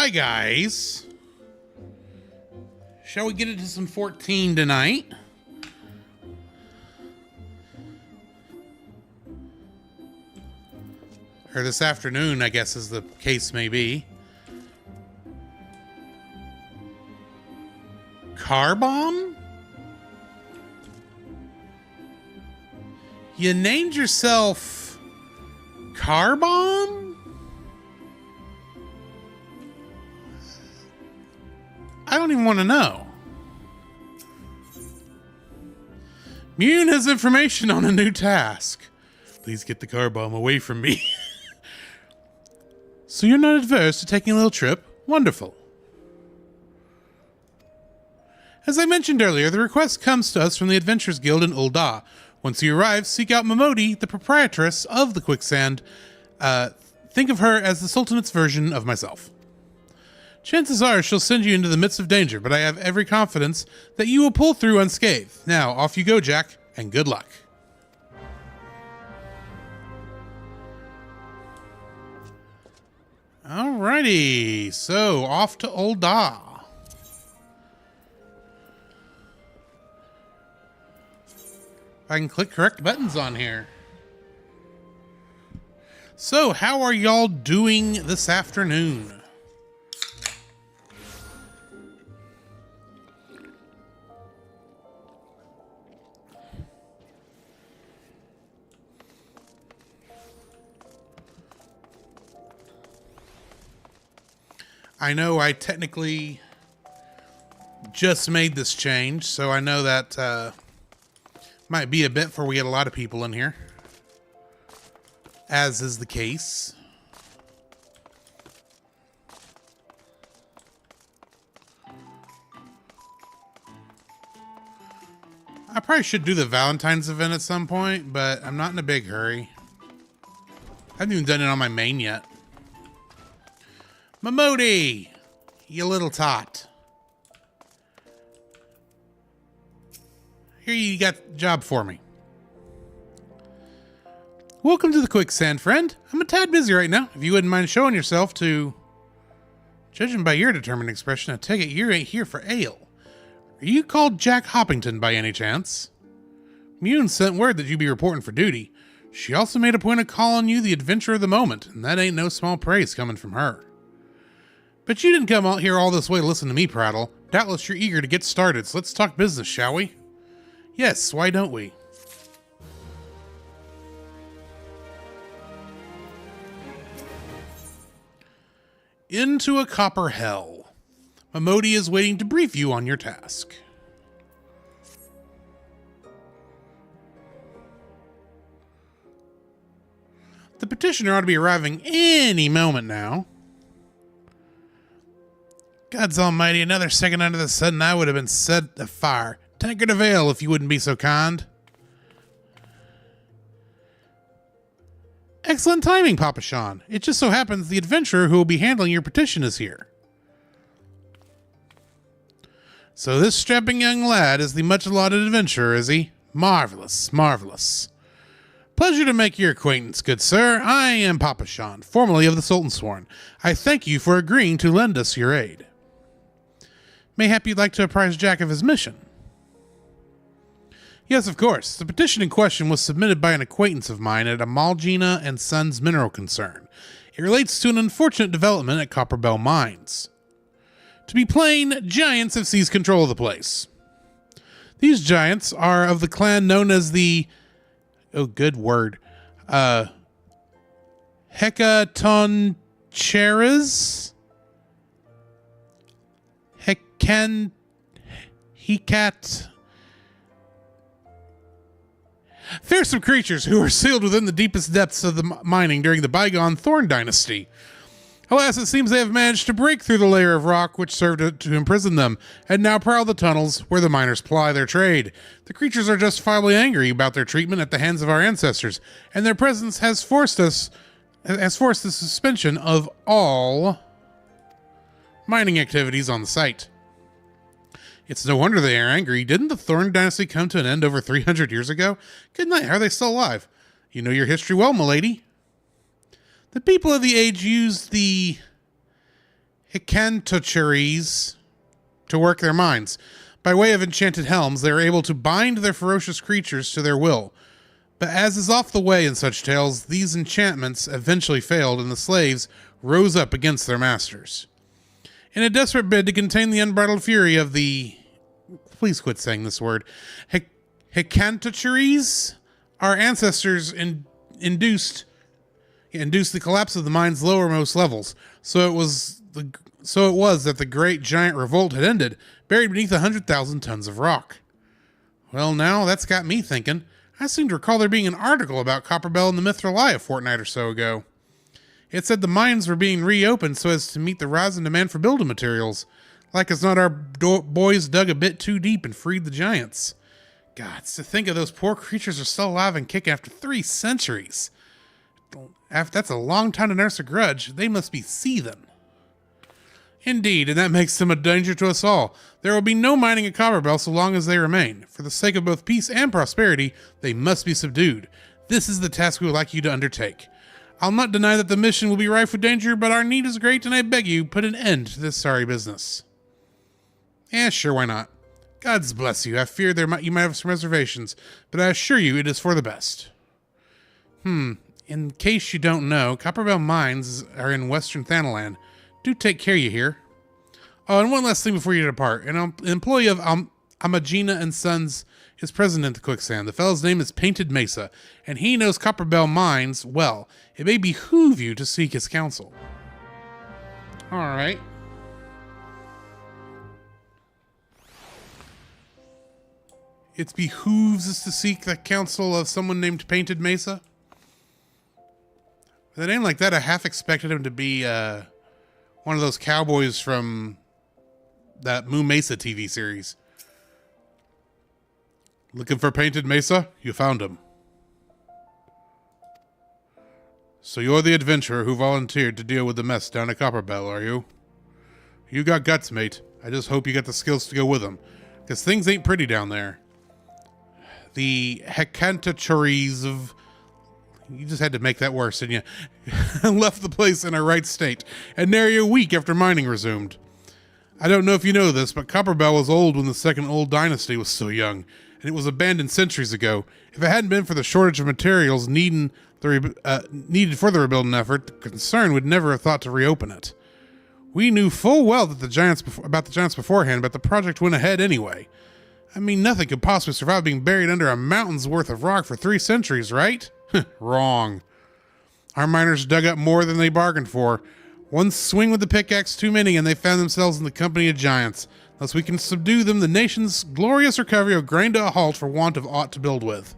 Hi, guys. Shall we get into some 14 tonight? Or this afternoon, I guess, as the case may be. Car bomb? You named yourself Car Bomb? I don't even want to know. Mune has information on a new task. Please get the car bomb away from me. So you're not adverse to taking a little trip? Wonderful. As I mentioned earlier, the request comes to us from the Adventurers Guild in Ul'dah. Once you arrive, seek out Momodi, the proprietress of the Quicksand. Think of her as the Sultanate's version of myself. Chances are she'll send you into the midst of danger, but I have every confidence that you will pull through unscathed. Now, off you go, Jack, and good luck. Alrighty, so off to Ul'dah. I can click correct buttons on here. So, how are y'all doing this afternoon? I know I technically just made this change, so I know that might be a bit before we get a lot of people in here, as is the case. I probably should do the Valentine's event at some point, but I'm not in a big hurry. I haven't even done it on my main yet. Momodi, you little tot. Here, you got a job for me. Welcome to the Quicksand, friend. I'm a tad busy right now. If you wouldn't mind showing yourself to... Judging by your determined expression, I take it you ain't here for ale. Are you called Jack Hoppington by any chance? Mune sent word that you'd be reporting for duty. She also made a point of calling you the adventurer of the moment, and that ain't no small praise coming from her. But you didn't come out here all this way to listen to me prattle. Doubtless you're eager to get started, so let's talk business, shall we? Yes, why don't we? Into a copper hell. Momodi is waiting to brief you on your task. The petitioner ought to be arriving any moment now. God's almighty, another second under the sun, I would have been set afire. Tankard of ale, if you wouldn't be so kind. Excellent timing, Papa Sean. It just so happens the adventurer who will be handling your petition is here. So this strapping young lad is the much-lauded adventurer, is he? Marvelous, marvelous. Pleasure to make your acquaintance, good sir. I am Papa Sean, formerly of the Sultan's Sworn. I thank you for agreeing to lend us your aid. Mayhap you'd like to apprise Jack of his mission. Yes, of course. The petition in question was submitted by an acquaintance of mine at Amalgina and Sons Mineral Concern. It relates to an unfortunate development at Copperbell Mines. To be plain, giants have seized control of the place. These giants are of the clan known as the... Oh, good word. Hecatoncheres? Hecat... Fearsome creatures who were sealed within the deepest depths of the mining during the bygone Thorn Dynasty. Alas, it seems they have managed to break through the layer of rock which served to imprison them, and now prowl the tunnels where the miners ply their trade. The creatures are justifiably angry about their treatment at the hands of our ancestors, and their presence has forced the suspension of all mining activities on the site. It's no wonder they are angry. Didn't the Thorn Dynasty come to an end over 300 years ago? Good night. How are they still alive? You know your history well, milady. The people of the age used the Hikantocheries to work their mines. By way of enchanted helms, they are able to bind their ferocious creatures to their will. But as is oft the way in such tales, these enchantments eventually failed, and the slaves rose up against their masters. In a desperate bid to contain the unbridled fury of the... Please quit saying this word. Hikantocheries? Our ancestors induced the collapse of the mine's lowermost levels. So it was that the great giant revolt had ended, buried beneath 100,000 tons of rock. Well, now that's got me thinking. I seem to recall there being an article about Copperbell and the Mithril a fortnight or so ago. It said the mines were being reopened so as to meet the rising demand for building materials. Like as not, our boys dug a bit too deep and freed the giants. God, to think of those poor creatures are still alive and kicking after 3 centuries. That's a long time to nurse a grudge. They must be seething. Indeed, and that makes them a danger to us all. There will be no mining at Copperbell so long as they remain. For the sake of both peace and prosperity, they must be subdued. This is the task we would like you to undertake. I'll not deny that the mission will be rife with danger, but our need is great, and I beg you, put an end to this sorry business. Sure, why not? God's bless you. I fear you might have some reservations, but I assure you it is for the best. In case you don't know, Copperbell mines are in western Thanalan. Do take care, you hear? Oh, and one last thing before you depart. An employee of Amagina and Sons is present at the quicksand. The fellow's name is Painted Mesa, and he knows Copperbell mines well. It may behoove you to seek his counsel. All right. It behooves us to seek the counsel of someone named Painted Mesa. With a name like that, I half expected him to be one of those cowboys from that Moo Mesa TV series. Looking for Painted Mesa? You found him. So you're the adventurer who volunteered to deal with the mess down at Copperbell, are you? You got guts, mate. I just hope you got the skills to go with them, because things ain't pretty down there. The Hikantocheries of... You just had to make that worse, didn't you? Left the place in a right state, and nary a week after mining resumed. I don't know if you know this, but Copperbell was old when the second old dynasty was so young, and it was abandoned centuries ago. If it hadn't been for the shortage of materials needed for the rebuilding effort, the concern would never have thought to reopen it. We knew full well that about the giants beforehand, but the project went ahead anyway. I mean, nothing could possibly survive being buried under a mountain's worth of rock for 3 centuries, right? Wrong. Our miners dug up more than they bargained for. One swing with the pickaxe too many, and they found themselves in the company of giants. Unless we can subdue them, the nation's glorious recovery will grind to a halt for want of aught to build with.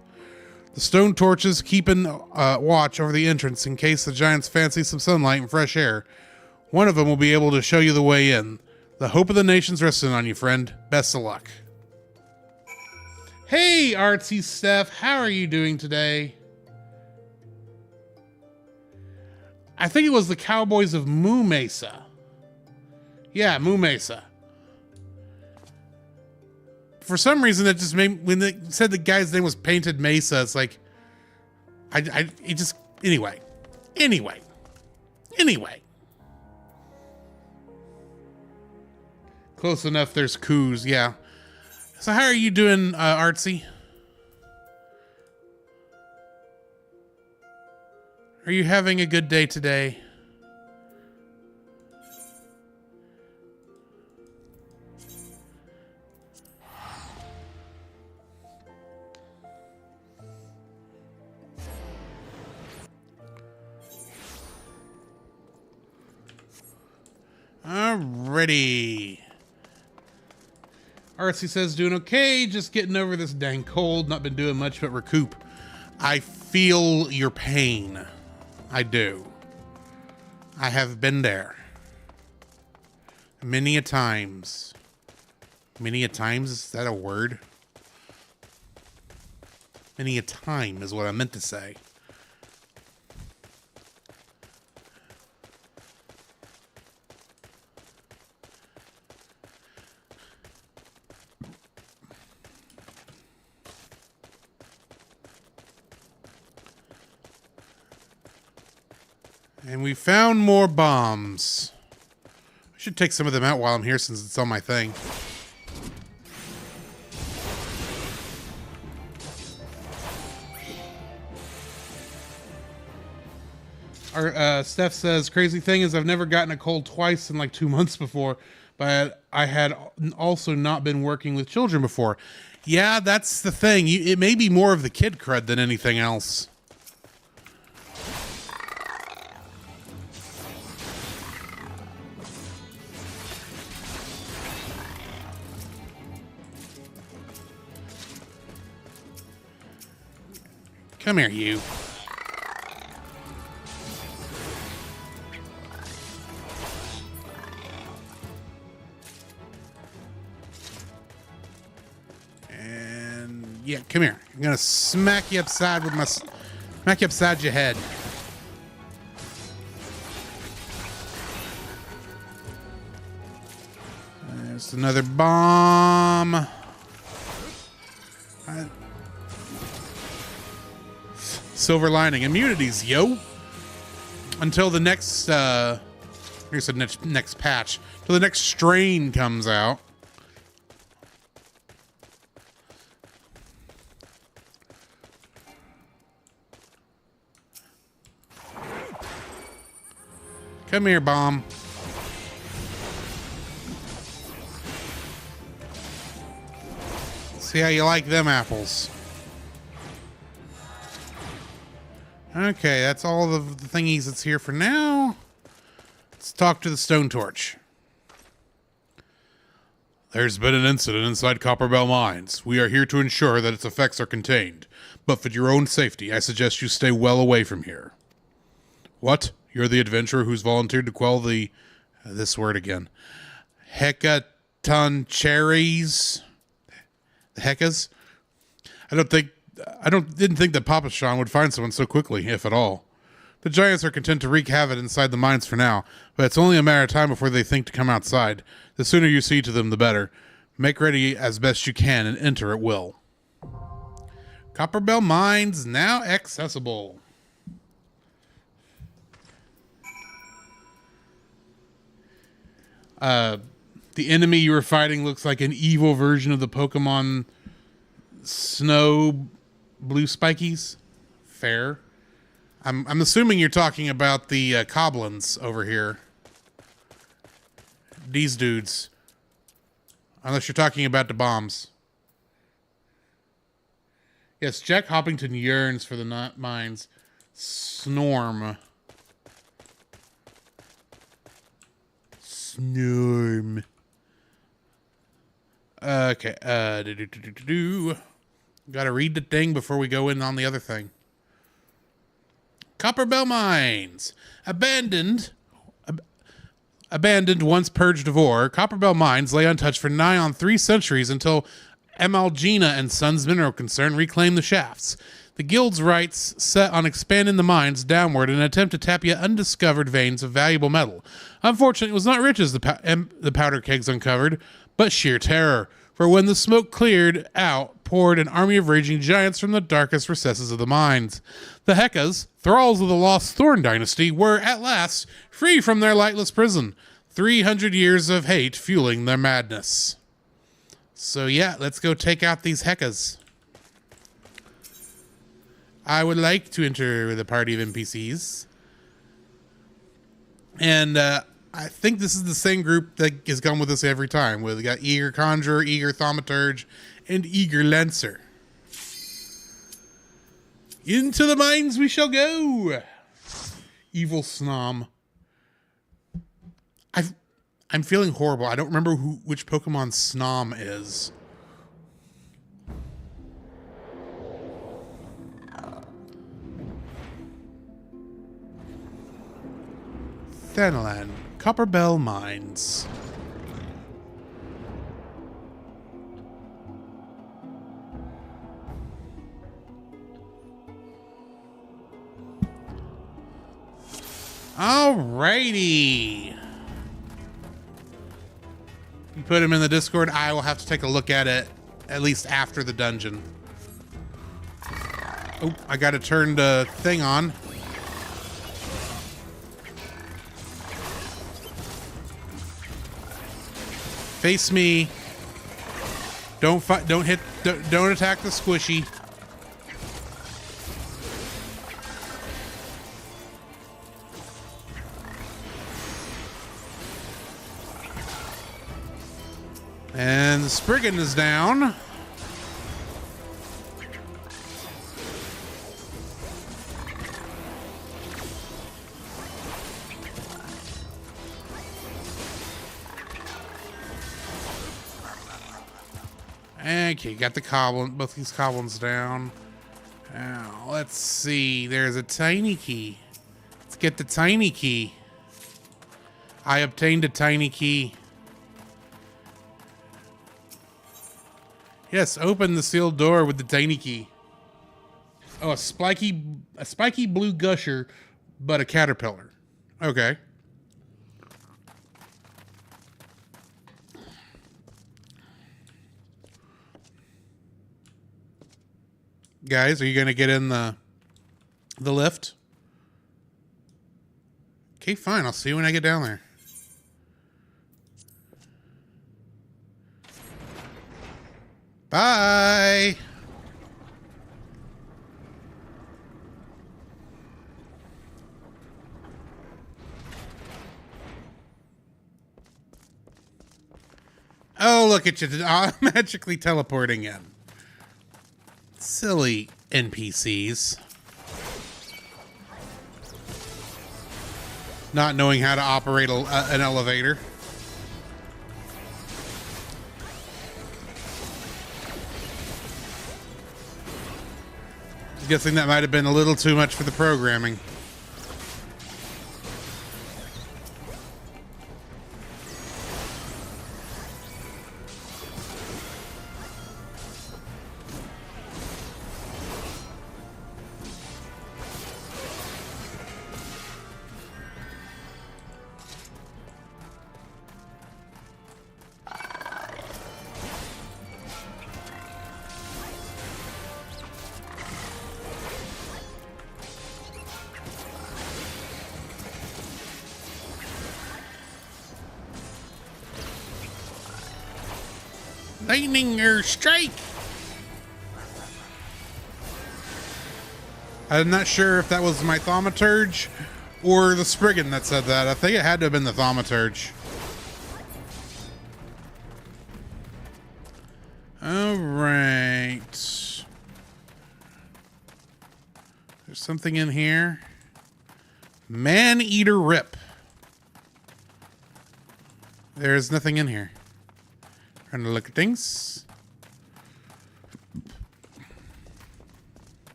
The stone torches keeping watch over the entrance in case the giants fancy some sunlight and fresh air. One of them will be able to show you the way in. The hope of the nation's resting on you, friend. Best of luck. Hey, Artsy Steph, how are you doing today? I think it was the Cowboys of Moo Mesa. Yeah, Moo Mesa. For some reason, that just made, when they said the guy's name was Painted Mesa, it's like, anyway. Close enough, there's coups, yeah. So how are you doing, Artsy? Are you having a good day today? Alrighty. Artsy says doing okay, just getting over this dang cold, not been doing much but recoup. I feel your pain. I do. I have been there. Many a times. Many a times? Is that a word? Many a time is what I meant to say. And we found more bombs. Should take some of them out while I'm here since it's on my thing. Our Steph says, crazy thing is I've never gotten a cold twice in like 2 months before, but I had also not been working with children before. Yeah, that's the thing. It may be more of the kid crud than anything else. Come here, you. Yeah, come here. I'm gonna smack you upside with my smack you upside your head. There's another bomb. Silver lining immunities, yo. Until the next here's the next patch. Until the next strain comes out. Come here, bomb. See how you like them apples. Okay, that's all of the thingies that's here for now. Let's talk to the stone torch. There's been an incident inside Copperbell Mines. We are here to ensure that its effects are contained. But for your own safety, I suggest you stay well away from here. What? You're the adventurer who's volunteered to quell the... this word again. Hecaton cherries? The Heckas? Didn't think that Papa Sean would find someone so quickly, if at all. The giants are content to wreak havoc inside the mines for now, but it's only a matter of time before they think to come outside. The sooner you see to them, the better. Make ready as best you can and enter at will. Copperbell Mines now accessible. The enemy you were fighting looks like an evil version of the Pokemon Snow Blue Spikies. Fair. I'm assuming you're talking about the Coblins over here. These dudes. Unless you're talking about the bombs. Yes, Jack Hoppington yearns for the mines. Snorm. Snorm. Okay. Gotta read the thing before we go in on the other thing. Copperbell Mines. Abandoned, once purged of ore, Copperbell Mines lay untouched for nigh on 3 centuries until Amalgina and Sons Mineral Concern reclaimed the shafts. The guild's rights set on expanding the mines downward in an attempt to tap yet undiscovered veins of valuable metal. Unfortunately, it was not riches the powder kegs uncovered, but sheer terror. For when the smoke cleared out, poured an army of raging giants from the darkest recesses of the mines. The Heckas, thralls of the lost Thorn dynasty, were, at last, free from their lightless prison. 300 years of hate fueling their madness. So yeah, let's go take out these Heckas. I would like to enter the party of NPCs. And I think this is the same group that has gone with us every time. We got Eager Conjurer, Eager Thaumaturge, and Eager Lancer. Into the mines we shall go. Evil Snom. I'm feeling horrible. I don't remember which Pokemon Snom is. Thanalan, Copperbell Mines. Alrighty. You put him in the Discord. I will have to take a look at it at least after the dungeon. Oh, I got to turn the thing on. Face me. Don't fight. Don't hit. Don't attack the squishy. And the Spriggan is down. Okay, got the both these goblins down. Now, let's see. There's a tiny key. Let's get the tiny key. I obtained a tiny key. Yes, open the sealed door with the tiny key. Oh, a spiky blue gusher, but a caterpillar. Okay. Guys, are you going to get in the lift? Okay, fine. I'll see you when I get down there. Bye. Oh, look at you. Magically teleporting in. Silly NPCs. Not knowing how to operate an elevator. I'm guessing that might have been a little too much for the programming. Lightning or strike. I'm not sure if that was my thaumaturge or the Spriggan that said that. I think it had to have been the thaumaturge. All right. There's something in here. Man-eater rip. There's nothing in here. Trying to look at things.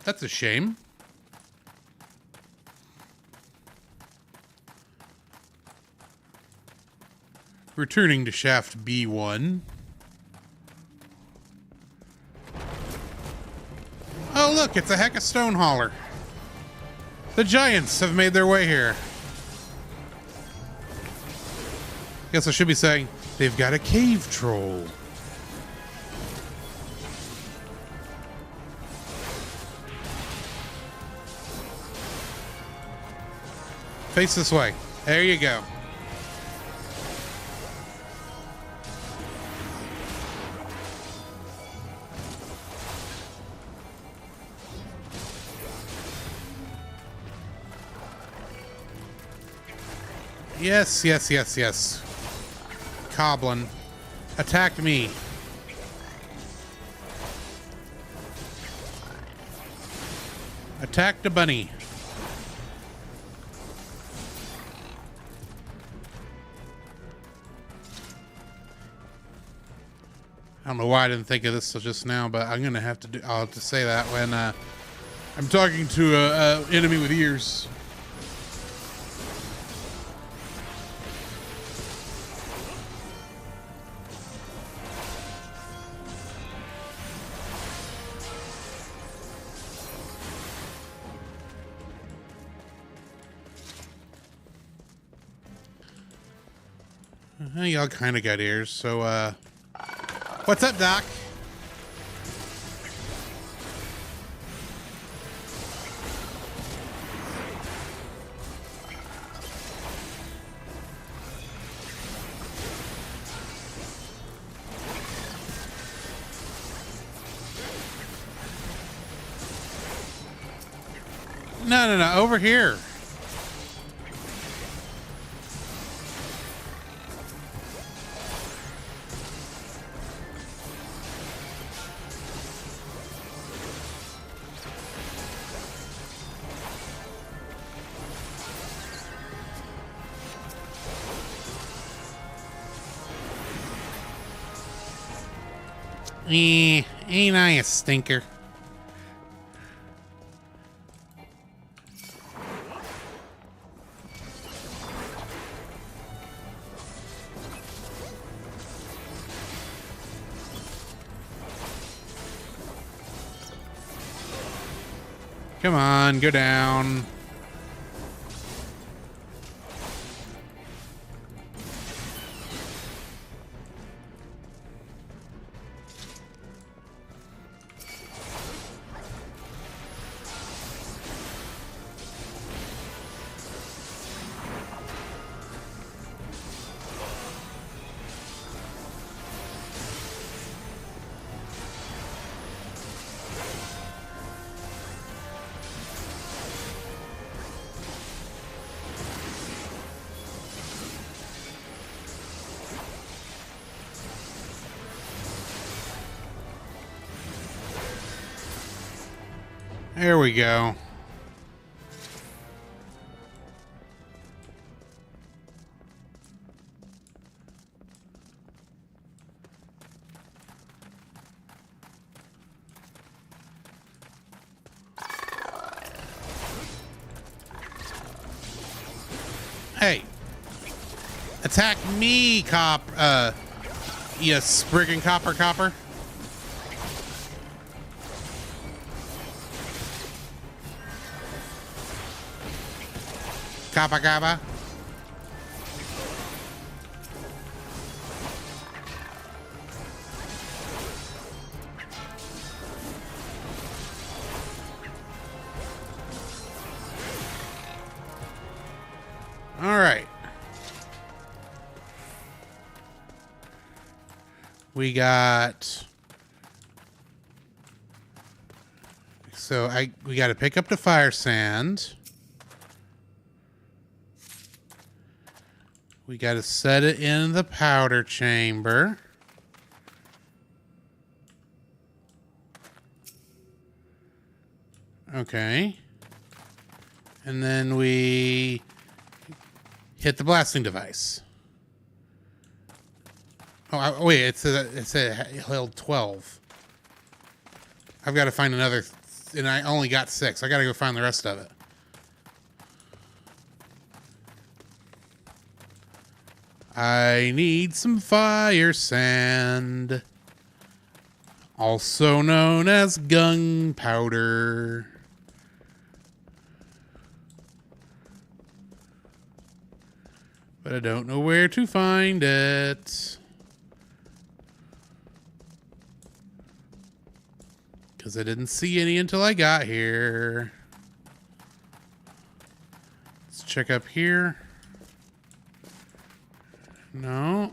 That's a shame. Returning to shaft B1. Oh, look, it's a Hecka Stone Hauler. The giants have made their way here. Guess I should be saying, they've got a cave troll. Face this way. There you go. Yes, yes, yes, yes. Goblin attacked me. Attacked a bunny. I don't know why I didn't think of this till just now, but I'm gonna have to do. I'll have to say that when I'm talking to a enemy with ears. Y'all kind of got ears, so what's up, Doc? No, no, no. Over here. Ain't I a stinker? Come on, go down. There we go. Hey. Attack me, you sprigging copper. Kappa. All right. We got... So we got to pick up the fire sand. We got to set it in the powder chamber. Okay. And then we hit the blasting device. Oh, wait, it's held 12. I've got to find another, and I only got 6. I got to go find the rest of it. I need some fire sand, also known as gunpowder. But I don't know where to find it. Because I didn't see any until I got here. Let's check up here. No.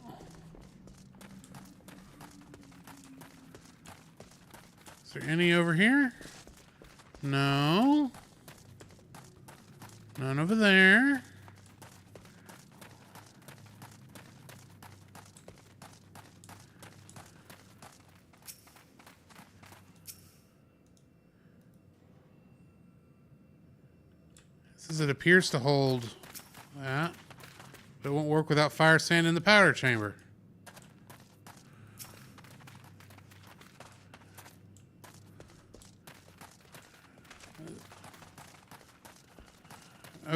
Is there any over here? No. None over there. Says it appears to hold that. But it won't work without fire sand in the powder chamber. Okay.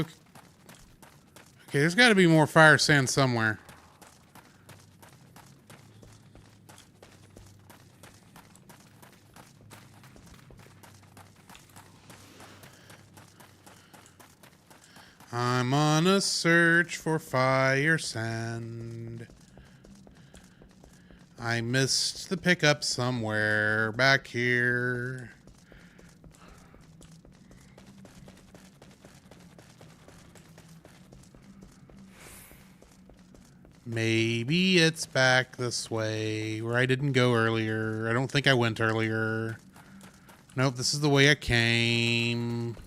Okay, there's got to be more fire sand somewhere. I'm on a search for fire sand. I missed the pickup somewhere back here. Maybe it's back this way where I didn't go earlier. I don't think I went earlier. Nope, this is the way I came.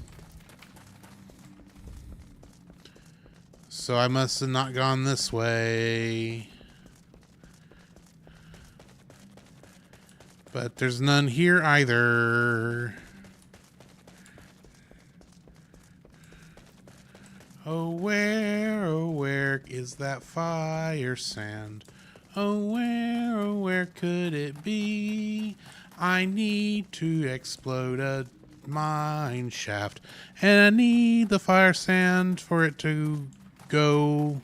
So I must have not gone this way. But there's none here either. Oh, where is that fire sand? Oh, where could it be? I need to explode a mine shaft, and I need the fire sand for it to go.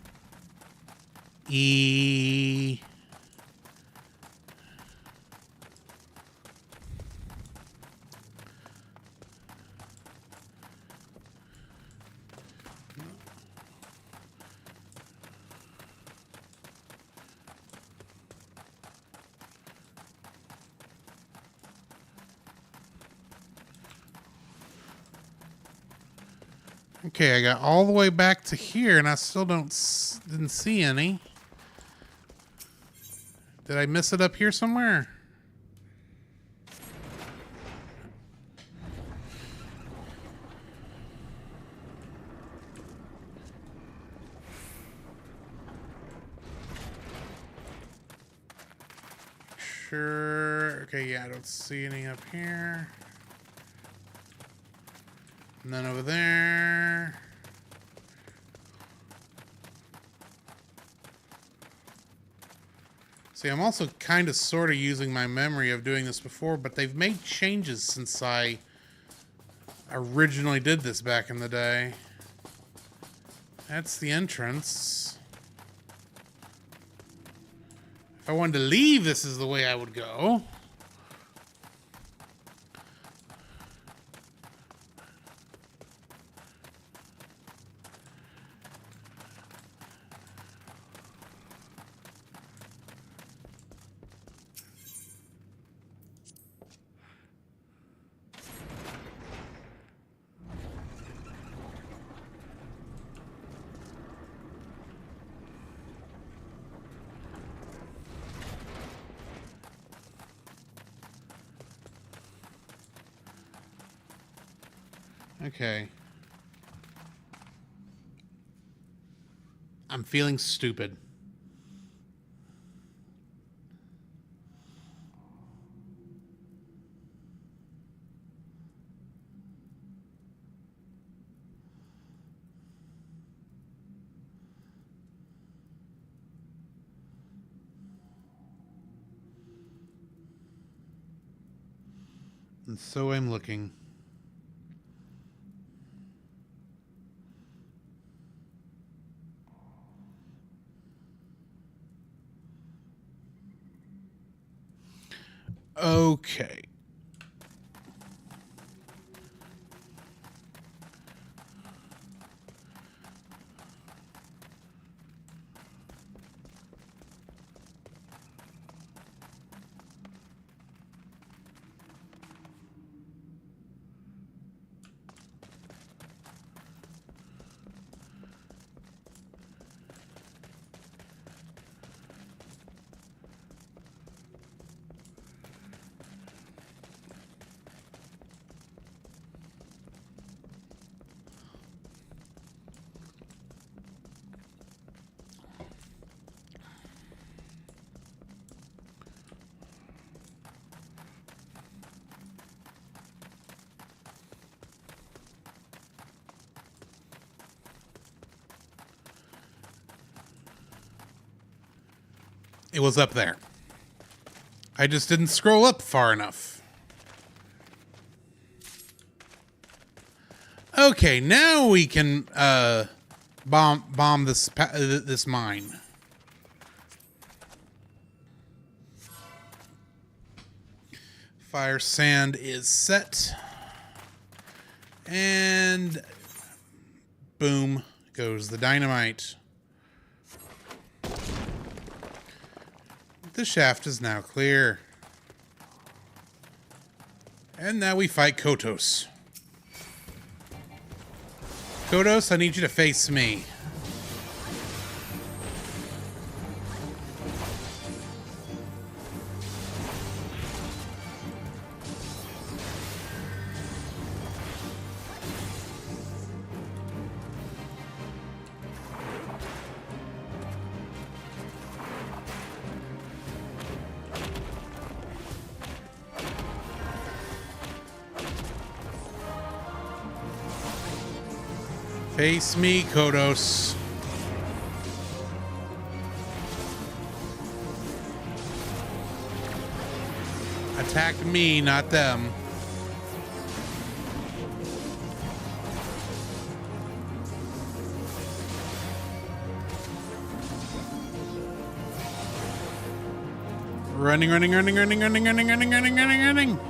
Okay, I got all the way back to here, and I still didn't see any. Did I miss it up here somewhere? Sure. Okay, yeah, I don't see any up here. None over there. See, I'm also kind of sort of using my memory of doing this before, but they've made changes since I originally did this back in the day. That's the entrance. If I wanted to leave, this is the way I would go. Okay. I'm feeling stupid. And so I'm looking. Okay. It was up there. I just didn't scroll up far enough. Okay, now we can bomb this mine. Fire sand is set. And boom goes the dynamite. The shaft is now clear. And now we fight Kotos. Kotos, I need you to face me. Face me, Kodos. Attack me, not them. Running, running, running, running, running, running, running, running, running, running.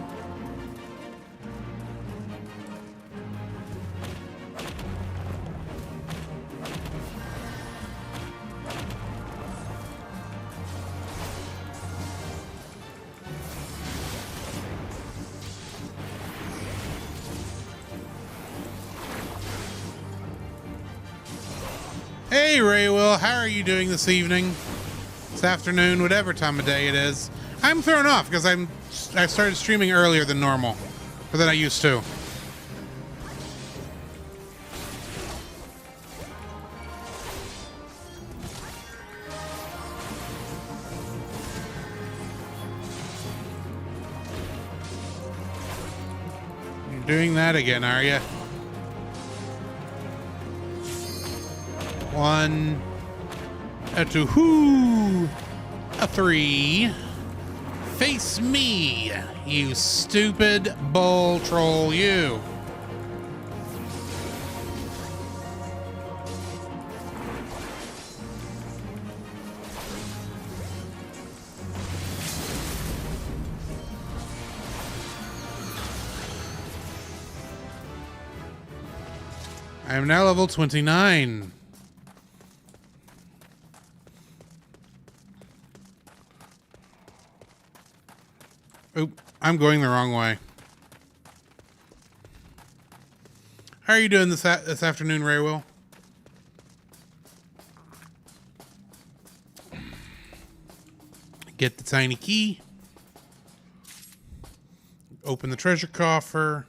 Hey, Raywell, how are you doing this evening? This afternoon, whatever time of day it is. I'm thrown off because I started streaming earlier than normal, or than I used to. You're doing that again, are you? One, a two, whoo, a three. Face me, you stupid bull troll, you. I am now level 29. Oop, I'm going the wrong way. How are you doing this afternoon, Raywell? Get the tiny key. Open the treasure coffer.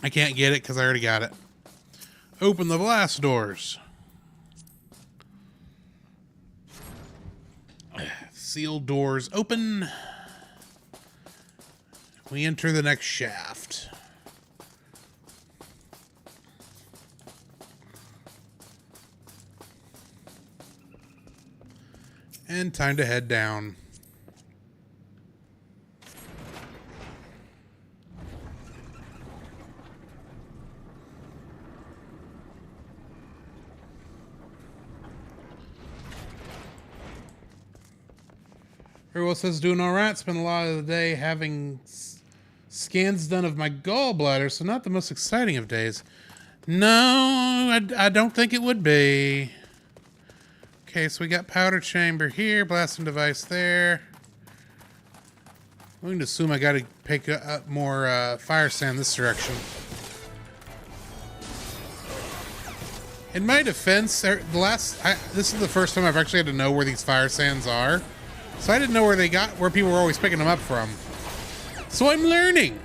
I can't get it because I already got it. Open the blast doors. Sealed doors open. We enter the next shaft. And time to head down. Everyone says doing all right. Spent a lot of the day having scans done of my gallbladder, so not the most exciting of days. No, I don't think it would be. Okay, so we got powder chamber here, blasting device there. I'm going to assume I got to pick up more fire sand this direction. In my defense, this is the first time I've actually had to know where these fire sands are. So I didn't know where people were always picking them up from. So I'm learning.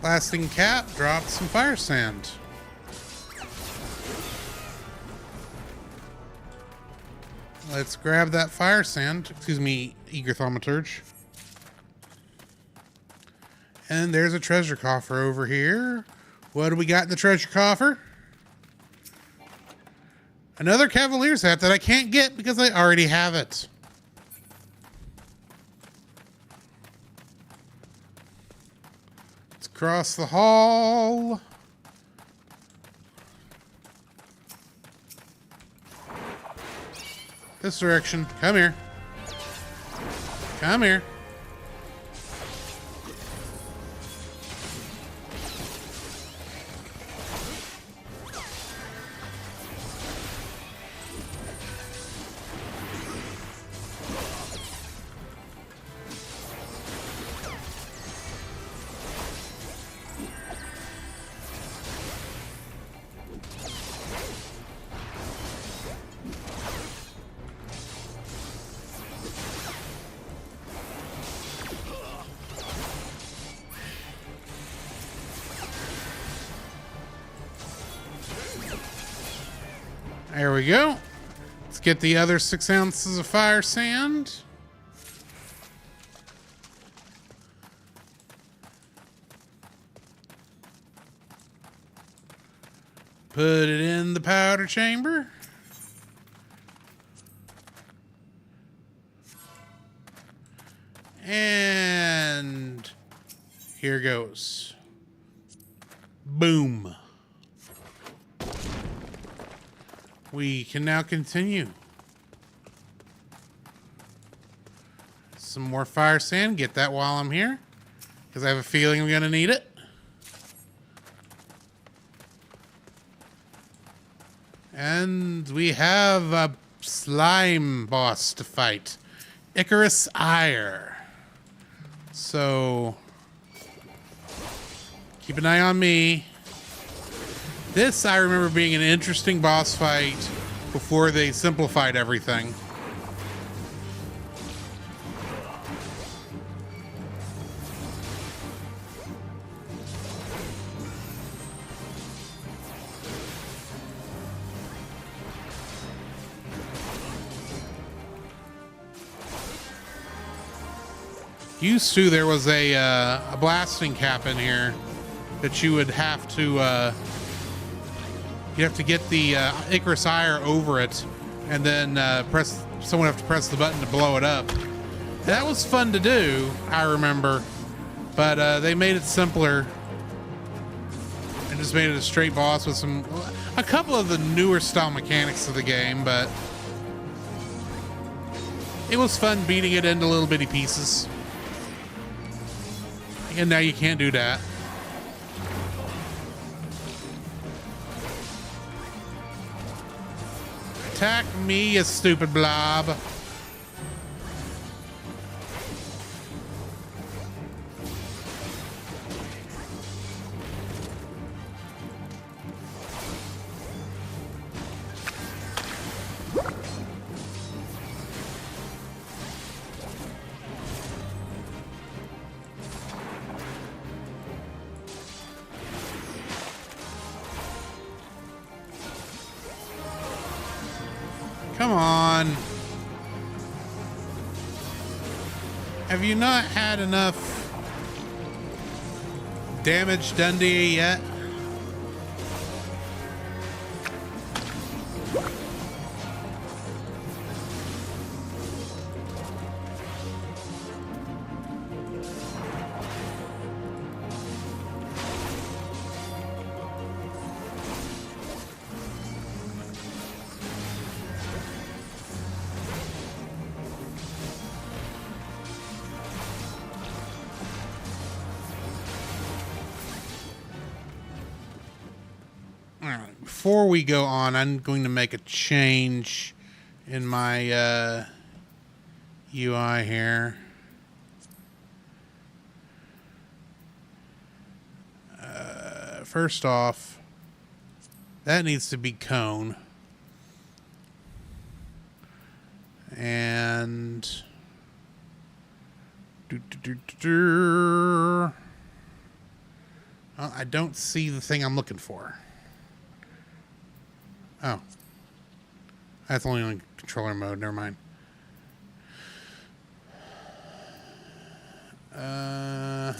Blasting cap dropped some fire sand. Let's grab that fire sand. Excuse me, Eager Thaumaturge. And there's a treasure coffer over here. What do we got in the treasure coffer? Another Cavalier's hat that I can't get because I already have it. Let's cross the hall. This direction. Come here. Come here. There we go. Let's get the other 6 ounces of fire sand. Put it in the powder chamber. And here goes. Boom. We can now continue. Some more fire sand. Get that while I'm here, because I have a feeling I'm going to need it. And we have a slime boss to fight. Icarus Ire. So, keep an eye on me. This, I remember being an interesting boss fight before they simplified everything. Used to, there was a blasting cap in here that you would have to, you have to get the Icarus Ire over it, and then someone have to press the button to blow it up. That was fun to do, I remember, but they made it simpler and just made it a straight boss with a couple of the newer style mechanics of the game, but it was fun beating it into little bitty pieces. And now you can't do that. Attack me, you stupid blob. Come on. Have you not had enough damage done to you yet? Before we go on, I'm going to make a change in my UI here. First off, that needs to be cone. And well, I don't see the thing I'm looking for. Oh. That's only on controller mode. Never mind. I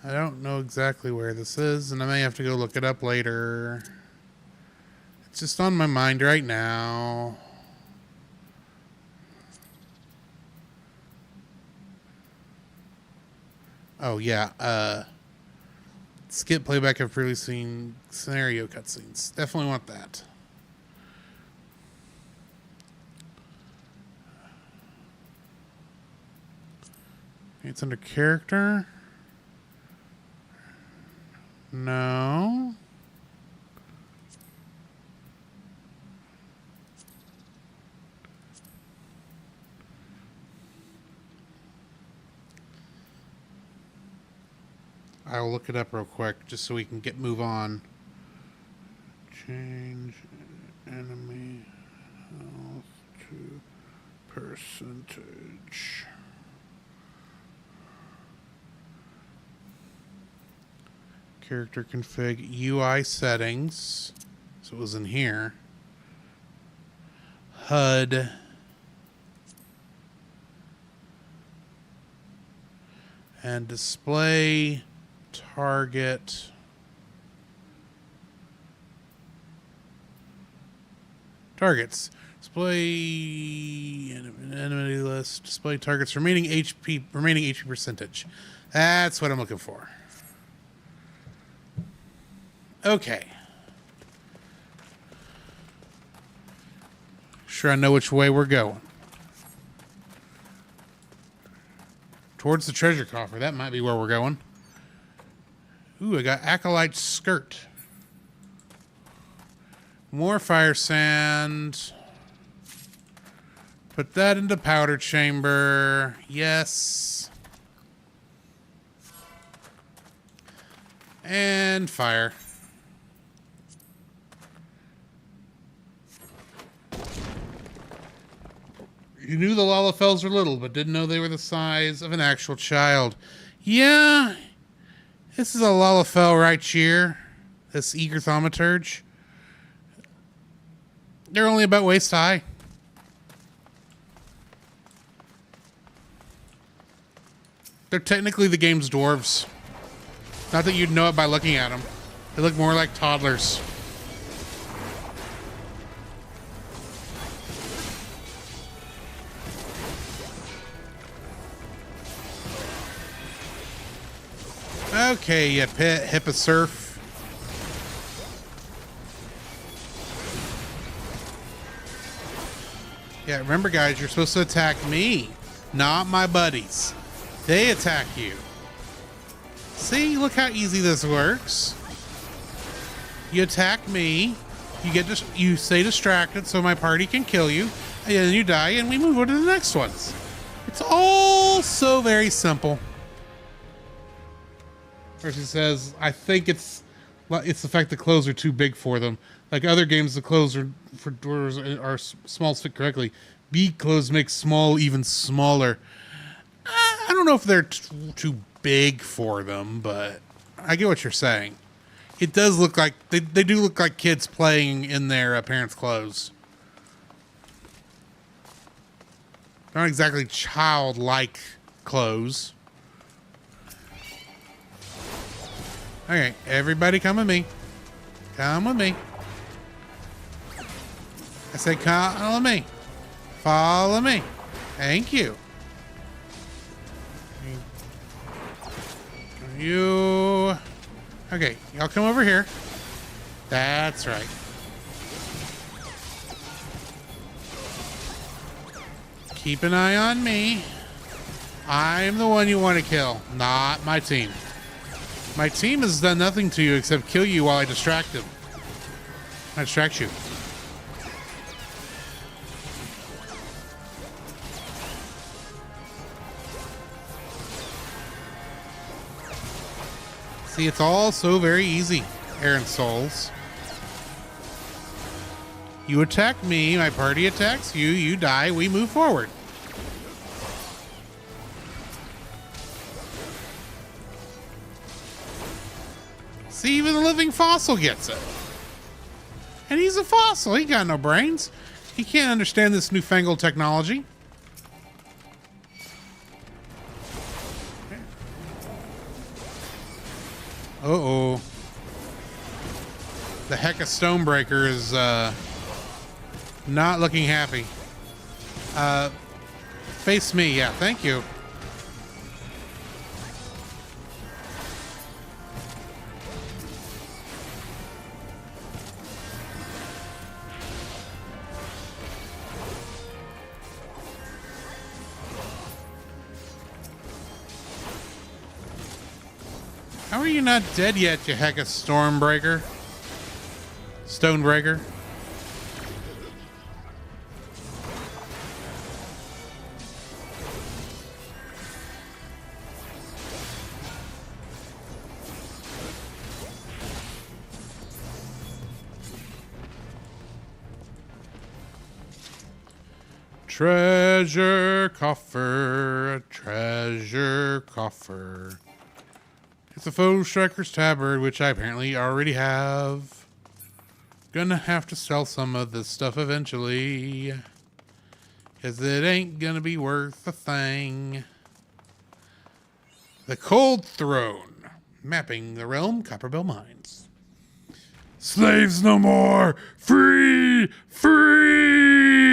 don't know exactly where this is, and I may have to go look it up later. It's just on my mind right now. Oh, yeah. Skip playback of previously seen scenario cutscenes. Definitely want that. It's under character. No. I'll look it up real quick just so we can move on. Change enemy health to percentage. Character config, UI settings. So it was in here. HUD. And display target. Targets. Display enemy list. Display targets. Remaining HP percentage. That's what I'm looking for. Okay. Sure, I know which way we're going. Towards the treasure coffer. That might be where we're going. Ooh, I got Acolyte Skirt. More fire sand. Put that into powder chamber. Yes. And fire. You knew the Lalafells were little, but didn't know they were the size of an actual child. Yeah. This is a Lalafell right here. This eager thaumaturge. They're only about waist high. They're technically the game's dwarves. Not that you'd know it by looking at them. They look more like toddlers. Okay, you hipposurf. Yeah, remember guys, you're supposed to attack me, not my buddies. They attack you. See, look how easy this works. You attack me, you stay distracted so my party can kill you, and then you die and we move on to the next ones. It's all so very simple. Or she says, I think it's the fact the clothes are too big for them. Like other games, the clothes for doors are small fit correctly. Big clothes make small even smaller. I don't know if they're too big for them, but I get what you're saying. It does look like, they do look like kids playing in their parents' clothes. They're not exactly childlike clothes. Okay, everybody come with me. Come with me. I said follow me. Follow me. Thank you. You... Okay, y'all come over here. That's right. Keep an eye on me. I'm the one you want to kill, not my team. My team has done nothing to you except kill you while I distract them. I distract you. See, it's all so very easy, Aaron Souls. You attack me, my party attacks you, you die, we move forward. See, even the living fossil gets it. And he's a fossil, he got no brains. He can't understand this newfangled technology. Uh-oh. The Hecka Stonebreaker is not looking happy. Face me, yeah, thank you. How are you not dead yet, you Hecka Stormbreaker? Stonebreaker? Treasure coffer, treasure coffer. It's a foe striker's tabard, which I apparently already have. Gonna have to sell some of this stuff eventually. Because it ain't gonna be worth a thing. The Cold Throne. Mapping the realm, Copperbell Mines. Slaves no more! Free! Free!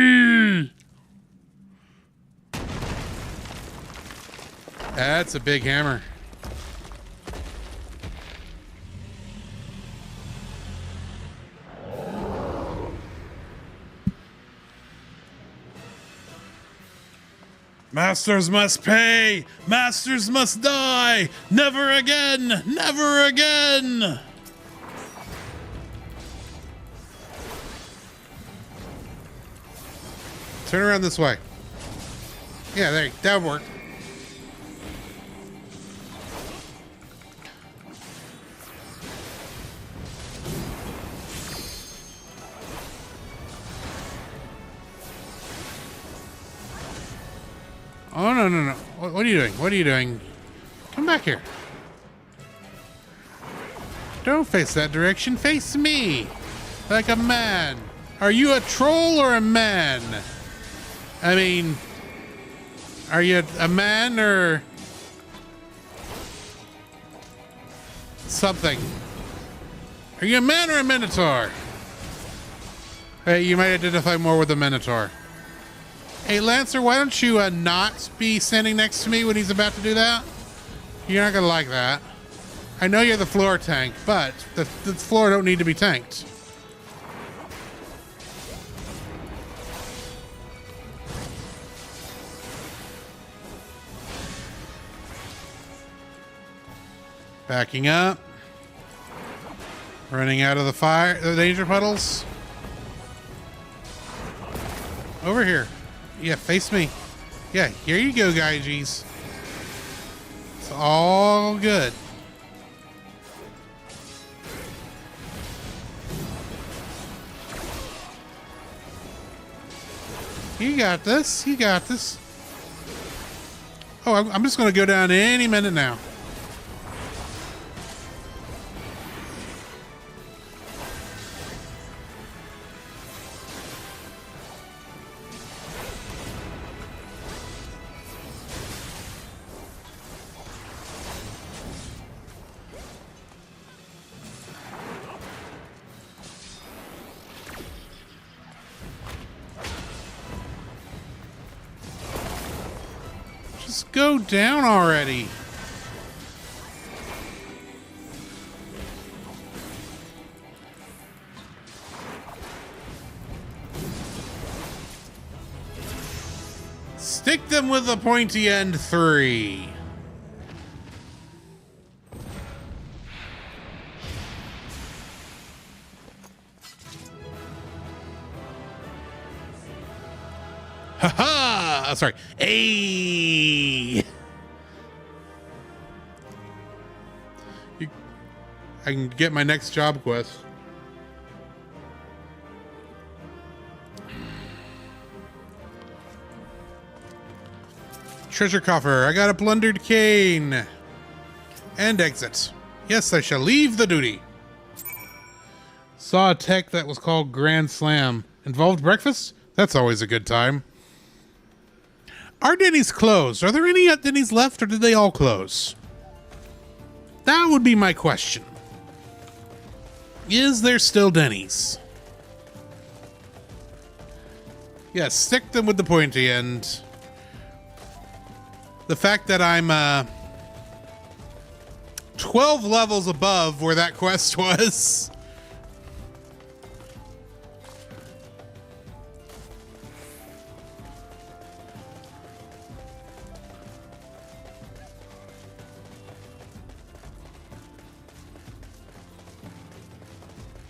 That's a big hammer. Masters must pay! Masters must die! Never again! Never again! Turn around this way. Yeah, there. That would work. Oh, no, no, no. What are you doing? What are you doing? Come back here. Don't face that direction. Face me. Like a man. Are you a troll or a man? I mean, are you a man or something? Are you a man or a minotaur? Hey, you might identify more with the minotaur. Hey, Lancer, why don't you not be standing next to me when he's about to do that? You're not gonna like that. I know you're the floor tank, but the floor don't need to be tanked. Backing up. Running out of the danger puddles. Over here. Yeah, face me. Yeah, here you go, Gaiges. It's all good. You got this. You got this. Oh, I'm just going to go down any minute now. Just go down already. Stick them with the pointy end 3. Ha-ha! Sorry. Ayy! I can get my next job quest. Treasure coffer. I got a plundered cane. And exit. Yes, I shall leave the duty. Saw a tech that was called Grand Slam. Involved breakfast? That's always a good time. Are Denny's closed? Are there any at Denny's left, or did they all close? That would be my question. Is there still Denny's? Yes, stick them with the pointy end. The fact that I'm 12 levels above where that quest was.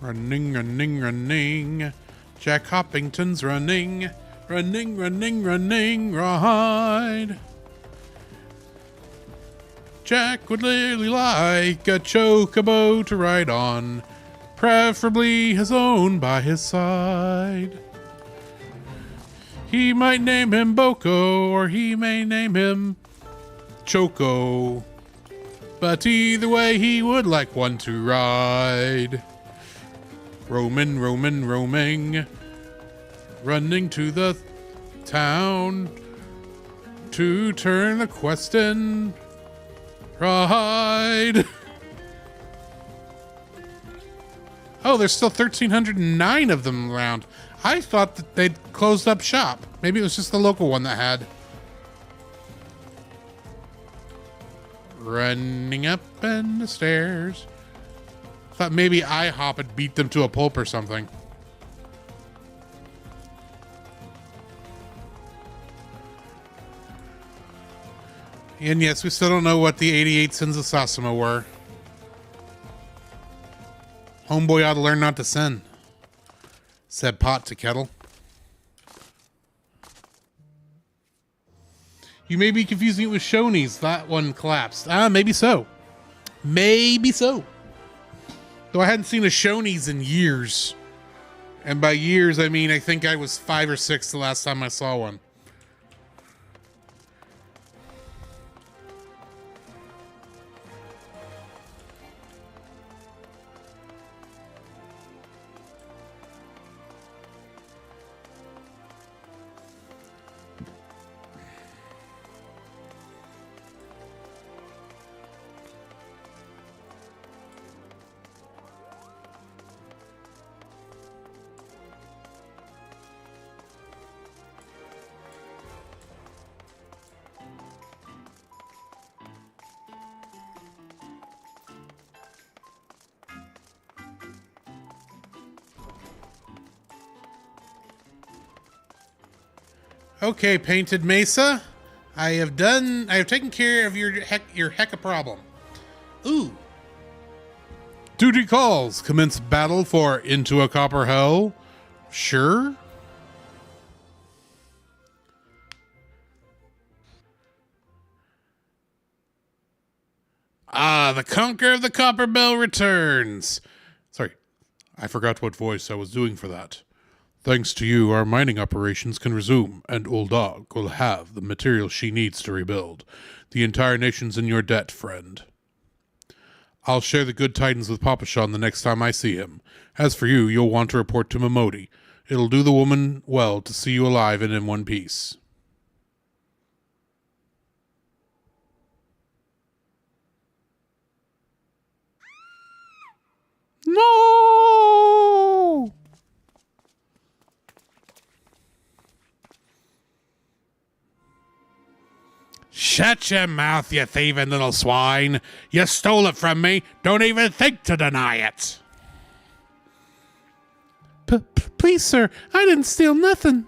Running, running, running. Jack Hoppington's running. Running, running, running, ride. Jack would really like a chocobo to ride on, preferably his own by his side. He might name him Boko, or he may name him Choco. But either way, he would like one to ride. Roaming, roaming, roaming. Running to the town to turn the quest in. Ride. Oh, there's still 1,309 of them around. I thought that they'd closed up shop. Maybe it was just the local one that had. Running up and the stairs. Thought maybe IHOP had beat them to a pulp or something. And yes, we still don't know what the 88 sins of Sasuma were. Homeboy ought to learn not to sin, said pot to kettle. You may be confusing it with Shoney's. That one collapsed. Maybe so. Maybe so. Though I hadn't seen a Shoney's in years. And by years, I mean, I think I was 5 or 6 the last time I saw one. Okay, Painted Mesa. I have taken care of your hecka problem. Ooh. Duty calls. Commence battle for Into a Copper Hell. Sure. The Conqueror of the Copper Bell returns. Sorry, I forgot what voice I was doing for that. Thanks to you, our mining operations can resume, and Old Dog will have the material she needs to rebuild. The entire nation's in your debt, friend. I'll share the good tidings with Papashan the next time I see him. As for you, you'll want to report to Momodi. It'll do the woman well to see you alive and in one piece. No! Shut your mouth, you thieving little swine. You stole it from me. Don't even think to deny it. Please, sir, I didn't steal nothing.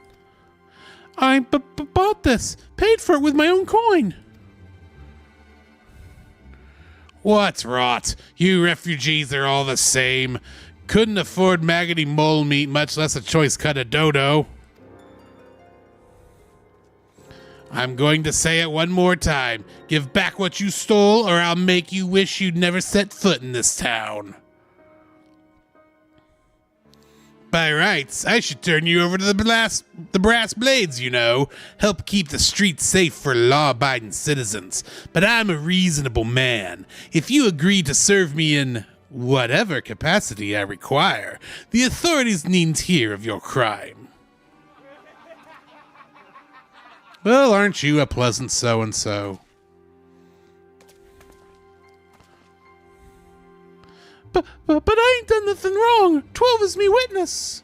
I bought this, paid for it with my own coin. What's rot? You refugees are all the same. Couldn't afford maggoty mole meat, much less a choice cut of dodo. I'm going to say it one more time. Give back what you stole, or I'll make you wish you'd never set foot in this town. By rights, I should turn you over to the brass blades, you know. Help keep the streets safe for law-abiding citizens. But I'm a reasonable man. If you agree to serve me in whatever capacity I require, the authorities needn't hear of your crime. Well, aren't you a pleasant so-and-so? But I ain't done nothing wrong. 12 is me witness.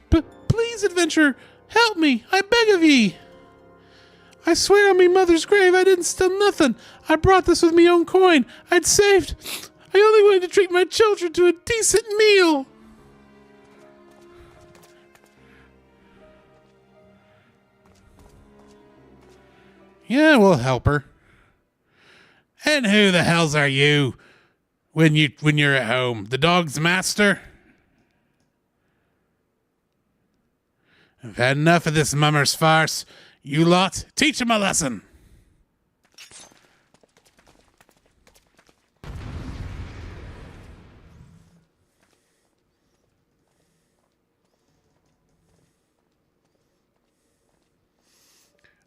But please, adventurer, help me. I beg of ye. I swear on me mother's grave I didn't steal nothing. I brought this with me own coin. I'd saved. I only wanted to treat my children to a decent meal. Yeah, we'll help her. And who the hells are you when you're at home? The dog's master? I've had enough of this mummer's farce. You lot, teach him a lesson.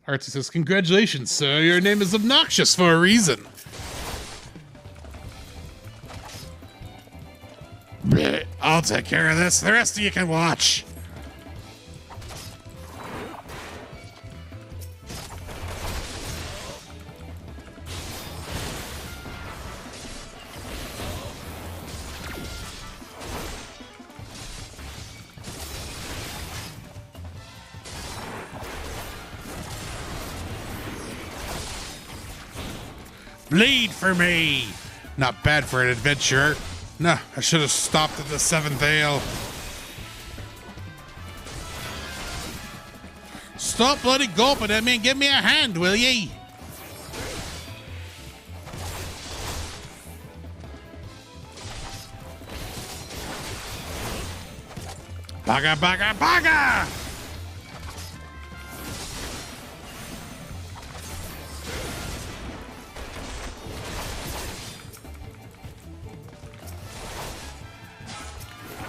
Artsy says, congratulations, sir. Your name is obnoxious for a reason. I'll take care of this. The rest of you can watch. Bleed for me. Not bad for an adventurer. No, I should have stopped at the 7th ale. Stop bloody gulping at me and give me a hand, will ye? Baga, baga, baga!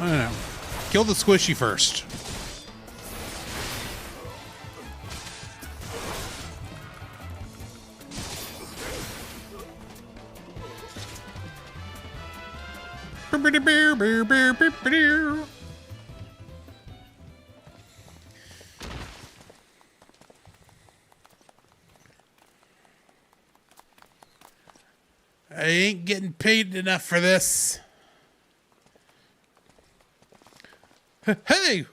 I don't know. Kill the squishy first. I ain't getting paid enough for this. Hey,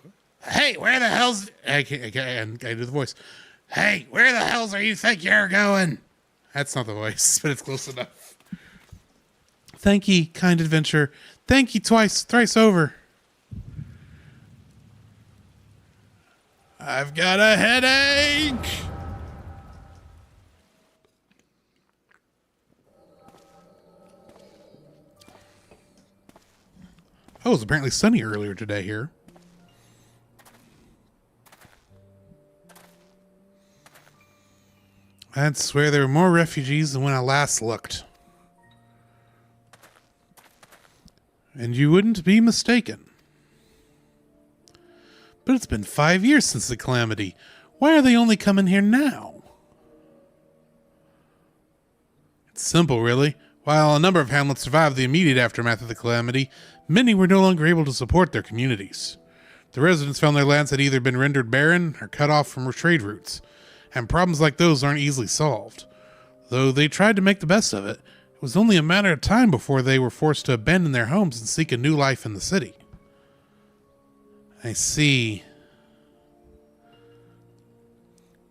where the hell's... I do the voice. Hey, where the hells are you think you're going? That's not the voice, but it's close enough. Thank ye, kind adventurer. Thank ye thrice over. I've got a headache. Oh, it was apparently sunny earlier today here. I'd swear there were more refugees than when I last looked. And you wouldn't be mistaken. But it's been 5 years since the calamity. Why are they only coming here now? It's simple, really. While a number of hamlets survived the immediate aftermath of the calamity, many were no longer able to support their communities. The residents found their lands had either been rendered barren or cut off from trade routes, and problems like those aren't easily solved. Though they tried to make the best of it, it was only a matter of time before they were forced to abandon their homes and seek a new life in the city. I see.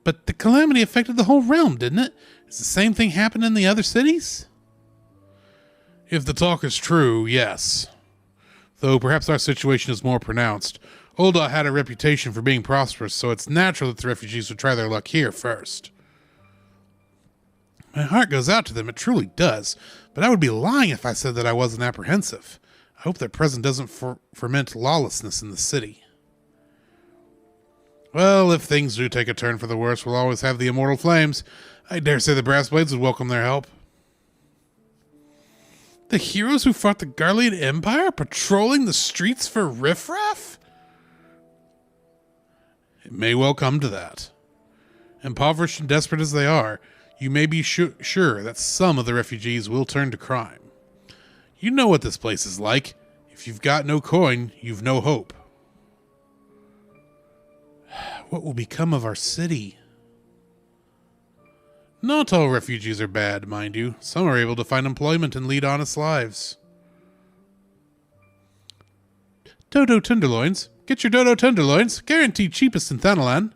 But the calamity affected the whole realm, didn't it? Is the same thing happening in the other cities? If the talk is true, yes. Though perhaps our situation is more pronounced. Ul'dah had a reputation for being prosperous, so it's natural that the refugees would try their luck here first. My heart goes out to them, it truly does, but I would be lying if I said that I wasn't apprehensive. I hope their presence doesn't ferment lawlessness in the city. Well, if things do take a turn for the worse, we'll always have the immortal flames. I dare say the Brass Blades would welcome their help. The heroes who fought the Garlean Empire patrolling the streets for riffraff? It may well come to that. Impoverished and desperate as they are, you may be sure that some of the refugees will turn to crime. You know what this place is like. If you've got no coin, you've no hope. What will become of our city? Not all refugees are bad, mind you. Some are able to find employment and lead honest lives. Dodo tenderloins. Get your Dodo tenderloins. Guaranteed cheapest in Thanalan.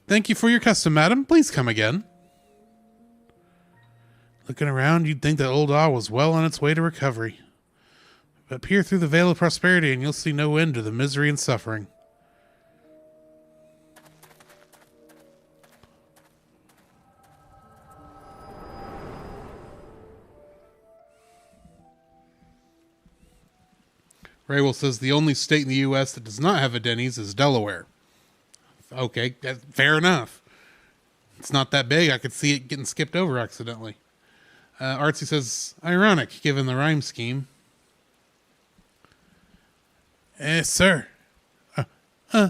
Thank you for your custom, madam. Please come again. Looking around, you'd think that Ul'dah was well on its way to recovery. But peer through the veil of prosperity and you'll see no end to the misery and suffering. Raywell says the only state in the U.S. that does not have a Denny's is Delaware. Okay, fair enough. It's not that big. I could see it getting skipped over accidentally. Artsy says, ironic, given the rhyme scheme. Sir.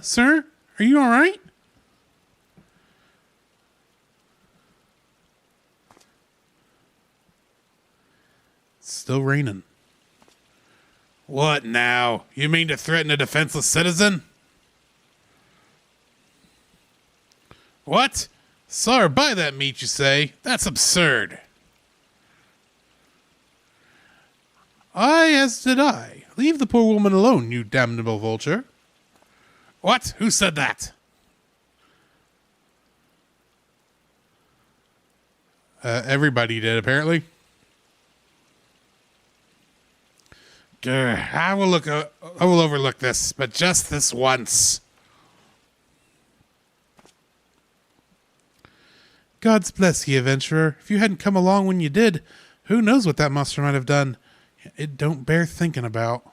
Sir? Are you all right? It's still raining. What now? You mean to threaten a defenseless citizen? What? Saw her buy that meat, you say? That's absurd. Aye, as did I. Leave the poor woman alone, you damnable vulture. What? Who said that? Everybody did, apparently. I will overlook this, but just this once. God's bless ye, adventurer. If you hadn't come along when you did, who knows what that monster might have done. It don't bear thinking about.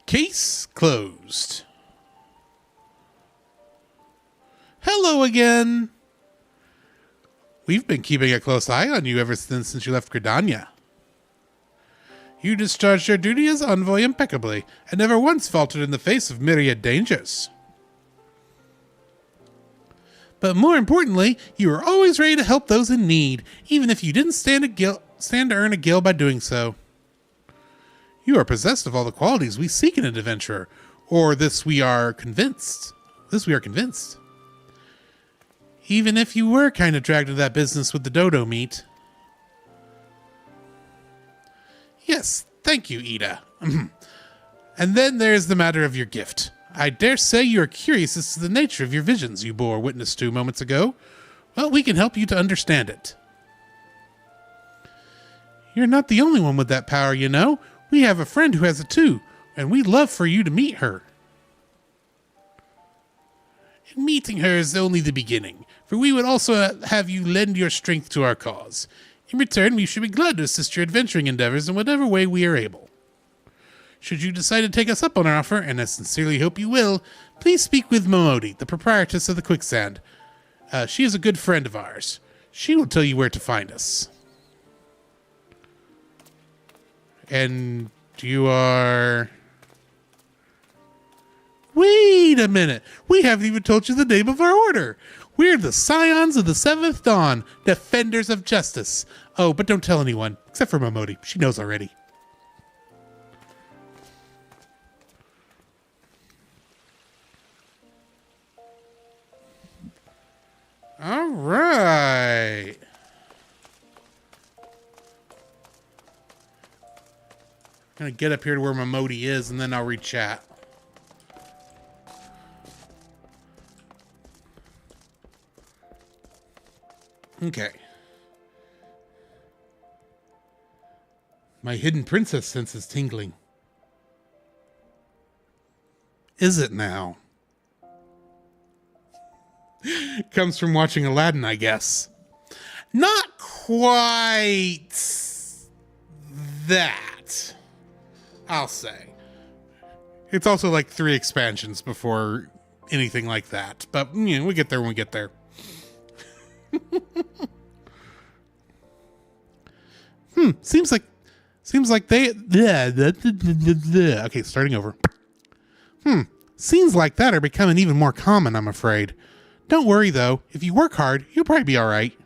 Case closed. Hello again. We've been keeping a close eye on you ever since you left Gridania. You discharged your duty as envoy impeccably, and never once faltered in the face of myriad dangers. But more importantly, you were always ready to help those in need, even if you didn't stand to earn a gil by doing so. You are possessed of all the qualities we seek in an adventurer, or this we are convinced. Even if you were kind of dragged into that business with the dodo meat. Yes, thank you, Ida. And then there's the matter of your gift. I dare say you are curious as to the nature of your visions you bore witness to moments ago. Well, we can help you to understand it. You're not the only one with that power, you know. We have a friend who has it too, and we'd love for you to meet her. And meeting her is only the beginning, for we would also have you lend your strength to our cause. In return, we should be glad to assist your adventuring endeavors in whatever way we are able. Should you decide to take us up on our offer, and I sincerely hope you will, please speak with Momodi, the proprietress of the Quicksand. She is a good friend of ours. She will tell you where to find us. And you are... Wait a minute. We haven't even told you the name of our order. We're the Scions of the Seventh Dawn, Defenders of Justice. Oh, but don't tell anyone, except for Momodi. She knows already. All right. I'm going to get up here to where Momodi is, and then I'll read chat. Okay. My hidden princess sense is tingling. Is it now? Comes from watching Aladdin, I guess. Not quite that, I'll say. It's also like 3 expansions before anything like that. But, you know, we get there when we get there. Seems like they... Okay, starting over. Scenes like that are becoming even more common, I'm afraid. Don't worry, though. If you work hard, you'll probably be all right.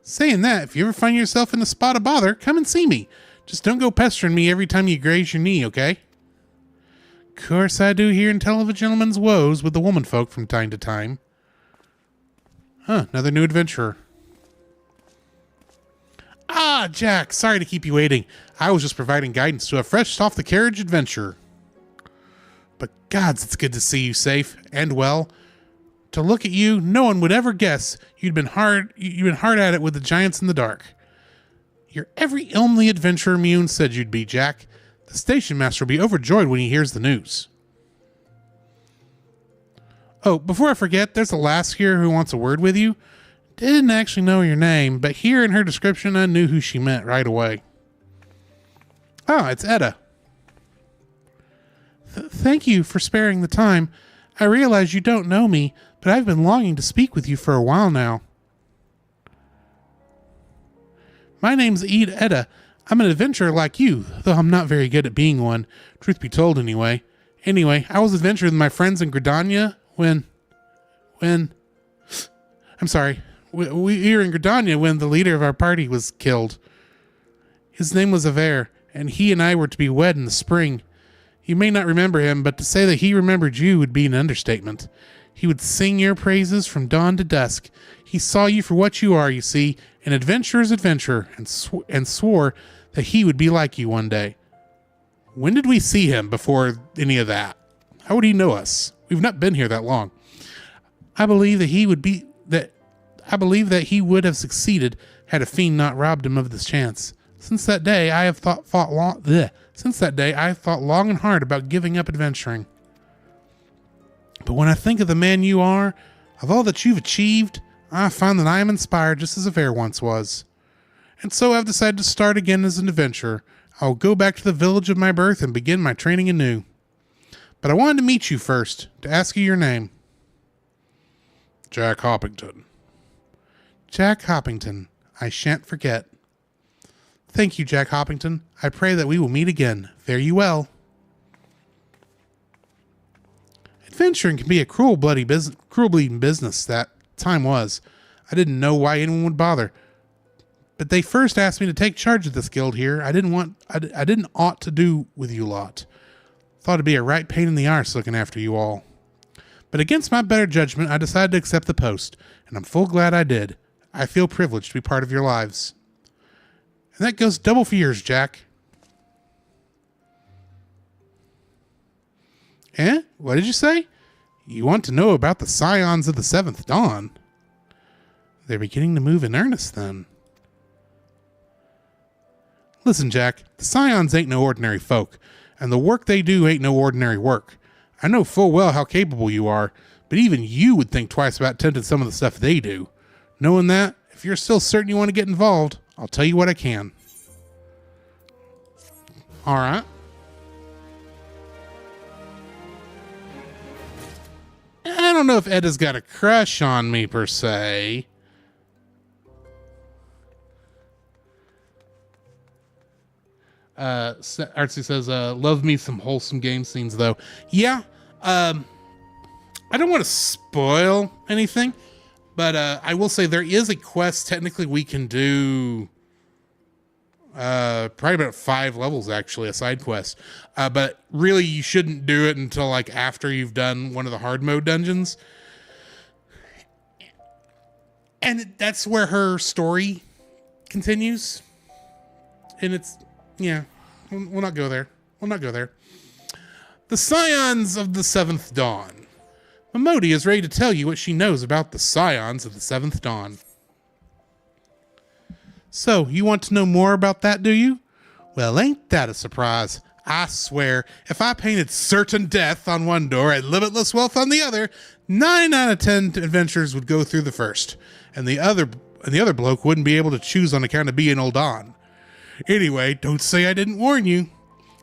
Saying that, if you ever find yourself in a spot of bother, come and see me. Just don't go pestering me every time you graze your knee, okay? Of course, I do hear and tell of a gentleman's woes with the womanfolk from time to time. Huh, another new adventurer. Ah, Jack, sorry to keep you waiting. I was just providing guidance to a fresh off-the-carriage adventurer. But gods, it's good to see you safe and well. To look at you, no one would ever guess you'd been hard at it with the giants in the dark. You're every only adventurer Mune said you'd be, Jack. The station master will be overjoyed when he hears the news. Oh, before I forget, there's a lass here who wants a word with you. Didn't actually know your name, but hearing her description, I knew who she meant right away. Oh, it's Etta. Thank you for sparing the time. I realize you don't know me, but I've been longing to speak with you for a while now. My name's Eda. I'm an adventurer like you, though I'm not very good at being one. Truth be told, anyway. Anyway, I was adventuring with my friends in Gridania when... I'm sorry. We were in Gridania when the leader of our party was killed. His name was Aver, and he and I were to be wed in the spring. You may not remember him, but to say that he remembered you would be an understatement. He would sing your praises from dawn to dusk. He saw you for what you are, you see, an adventurer's adventurer, and swore that he would be like you one day. When did we see him before any of that? How would he know us? We've not been here that long. I believe that he would have succeeded had a fiend not robbed him of this chance. Since that day, I have thought long and hard about giving up adventuring. But when I think of the man you are, of all that you've achieved, I find that I am inspired just as Aver once was. And so I've decided to start again as an adventurer. I will go back to the village of my birth and begin my training anew. But I wanted to meet you first, to ask you your name. Jack Hoppington. Jack Hoppington. I shan't forget. Thank you, Jack Hoppington. I pray that we will meet again. Fare you well. Adventuring can be a cruel bleeding business that time was. I didn't know why anyone would bother. But they first asked me to take charge of this guild here. I didn't ought to do with you lot. Thought it'd be a right pain in the arse looking after you all. But against my better judgment, I decided to accept the post, and I'm full glad I did. I feel privileged to be part of your lives. And that goes double for yours, Jack. Eh? What did you say? You want to know about the Scions of the Seventh Dawn? They're beginning to move in earnest, then. Listen, Jack, the Scions ain't no ordinary folk, and the work they do ain't no ordinary work. I know full well how capable you are, but even you would think twice about attempting some of the stuff they do. Knowing that, if you're still certain you want to get involved, I'll tell you what I can. All right. I don't know if Eda's got a crush on me, per se. Artsy says, love me some wholesome game scenes, though. Yeah. I don't want to spoil anything, but I will say there is a quest technically we can do. Probably about 5 levels, actually, a side quest. But really, you shouldn't do it until like after you've done one of the hard mode dungeons. And that's where her story continues. And it's, yeah, we'll not go there. We'll not go there. The Scions of the Seventh Dawn. Momodi is ready to tell you what she knows about the Scions of the Seventh Dawn. So, you want to know more about that, do you? Well, ain't that a surprise? I swear, if I painted certain death on one door and limitless wealth on the other, 9 out of 10 adventurers would go through the first, and the other bloke wouldn't be able to choose on account of being old on. Anyway, don't say I didn't warn you.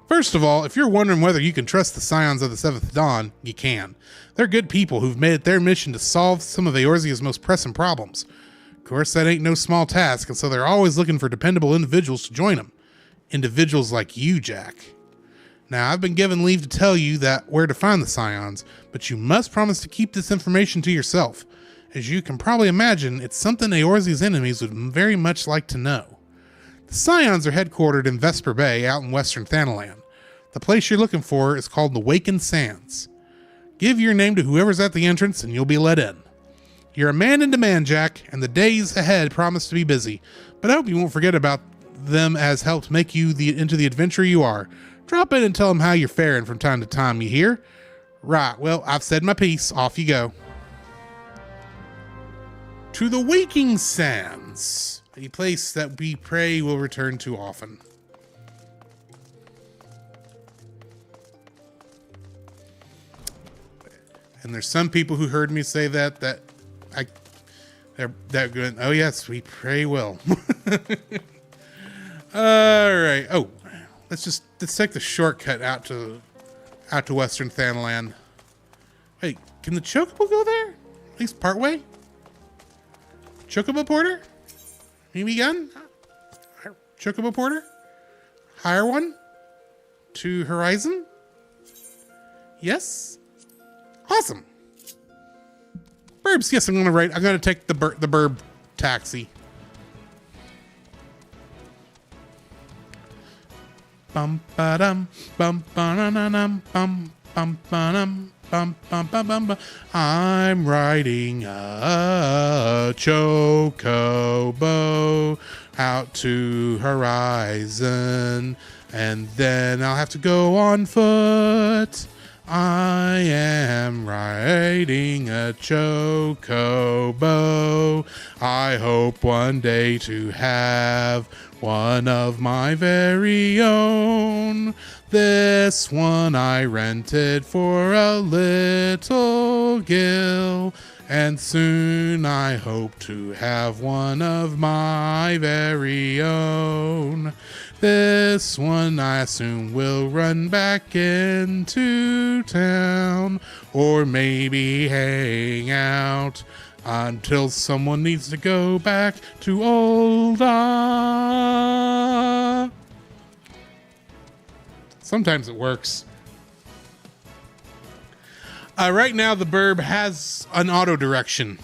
First of all, if you're wondering whether you can trust the Scions of the Seventh Dawn, you can. They're good people who've made it their mission to solve some of Eorzea's most pressing problems. Of course, that ain't no small task, and so they're always looking for dependable individuals to join them. Individuals like you, Jack. Now, I've been given leave to tell you that where to find the Scions, but you must promise to keep this information to yourself. As you can probably imagine, it's something Eorzea's enemies would very much like to know. The Scions are headquartered in Vesper Bay out in western Thanalan. The place you're looking for is called the Wakened Sands. Give your name to whoever's at the entrance and you'll be let in. You're a man in demand, Jack, and the days ahead promise to be busy, but I hope you won't forget about them as helped make you into the adventurer you are. Drop in and tell them how you're faring from time to time, you hear? Right, well, I've said my piece. Off you go. To the Waking Sands, a place that we pray will return to often. And there's some people who heard me say that they're going, oh yes, we pray will. All right. Oh, let's take the shortcut out to out to Western Thanalan. Wait, can the Chocobo go there? At least part way? Chocobo Porter? BB gun? Chocobo Porter? Hire one? To Horizon? Yes? Awesome. Burbs, yes, I'm gonna take the Burb taxi. Bum ba dum bum ba na na num bum bum ba dum bum bum bum bum bum. I'm riding a Chocobo out to Horizon, and then I'll have to go on foot. I am riding a Chocobo. I hope one day to have one of my very own. This one I rented for a little gil, and soon I hope to have one of my very own. This one I assume will run back into town, or maybe hang out until someone needs to go back to Olda. Sometimes it works. Right now the Burb has an auto direction,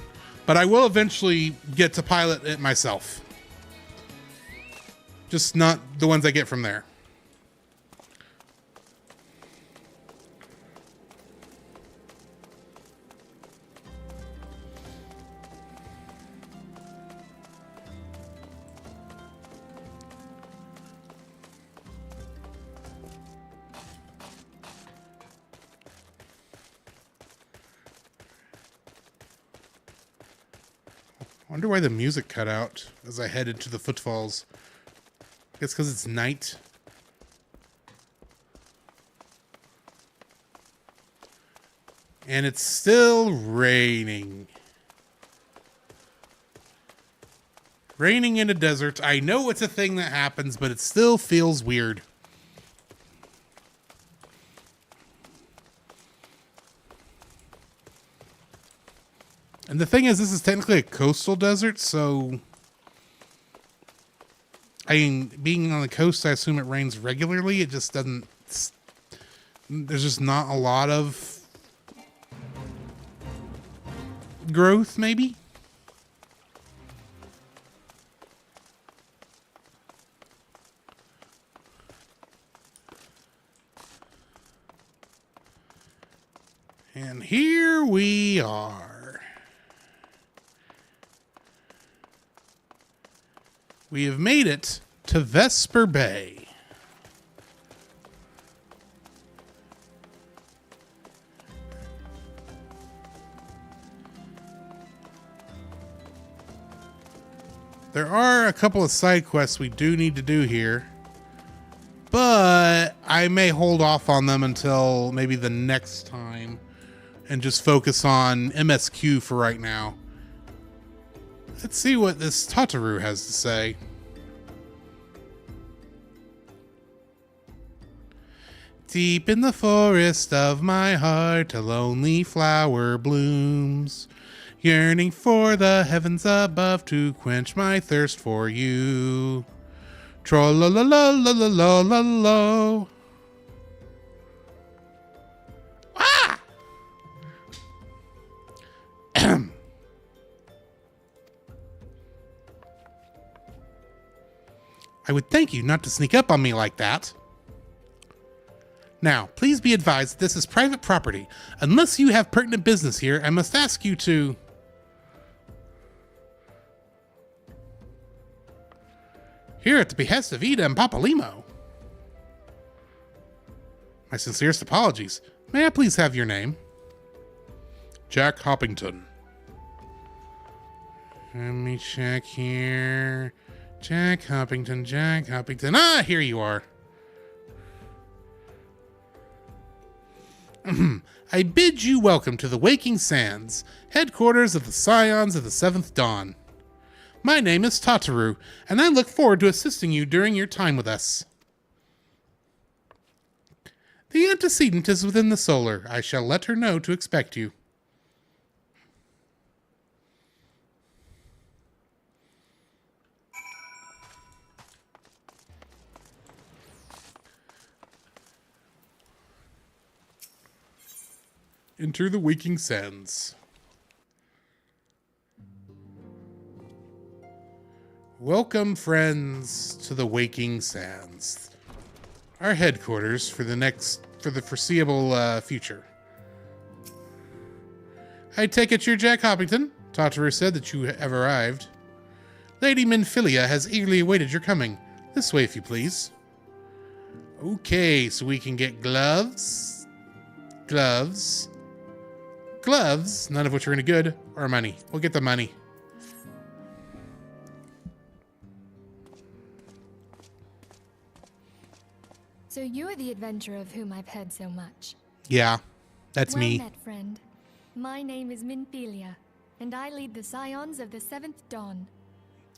but I will eventually get to pilot it myself. Just not the ones I get from there. I wonder why the music cut out as I headed to the footfalls. I guess because it's night. And it's still raining. Raining in a desert. I know it's a thing that happens, but it still feels weird. And the thing is, this is technically a coastal desert, so I mean, being on the coast, I assume it rains regularly. It just doesn't... There's just not a lot of growth, maybe? And here we are. We have made it to Vesper Bay. There are a couple of side quests we do need to do here, but I may hold off on them until maybe the next time and just focus on MSQ for right now. Let's see what this Tataru has to say. Deep in the forest of my heart, a lonely flower blooms, yearning for the heavens above to quench my thirst for you. Tro-la-la-la-la-la-la-la-la. Ah! I would thank you not to sneak up on me like that. Now, please be advised this is private property. Unless you have pertinent business here, I must ask you to... Here at the behest of Ida and Papa Limo. My sincerest apologies. May I please have your name? Jack Hoppington. Let me check here. Jack Hoppington, Jack Hoppington. Ah, here you are. I bid you welcome to the Waking Sands, headquarters of the Scions of the Seventh Dawn. My name is Tataru, and I look forward to assisting you during your time with us. The antecedent is within the solar. I shall let her know to expect you. Enter the waking sands. Welcome, friends, to the waking sands. Our headquarters for the foreseeable future. I take it you're Jack Hoppington. Totterer said that you have arrived. Lady Minfilia has eagerly awaited your coming. This way, if you please. Okay, so we can get gloves, none of which are any good, or money. We'll get the money. So you're the adventurer of whom I've heard so much. Yeah, that's me. Well met, friend. My name is Minfilia, and I lead the Scions of the Seventh Dawn.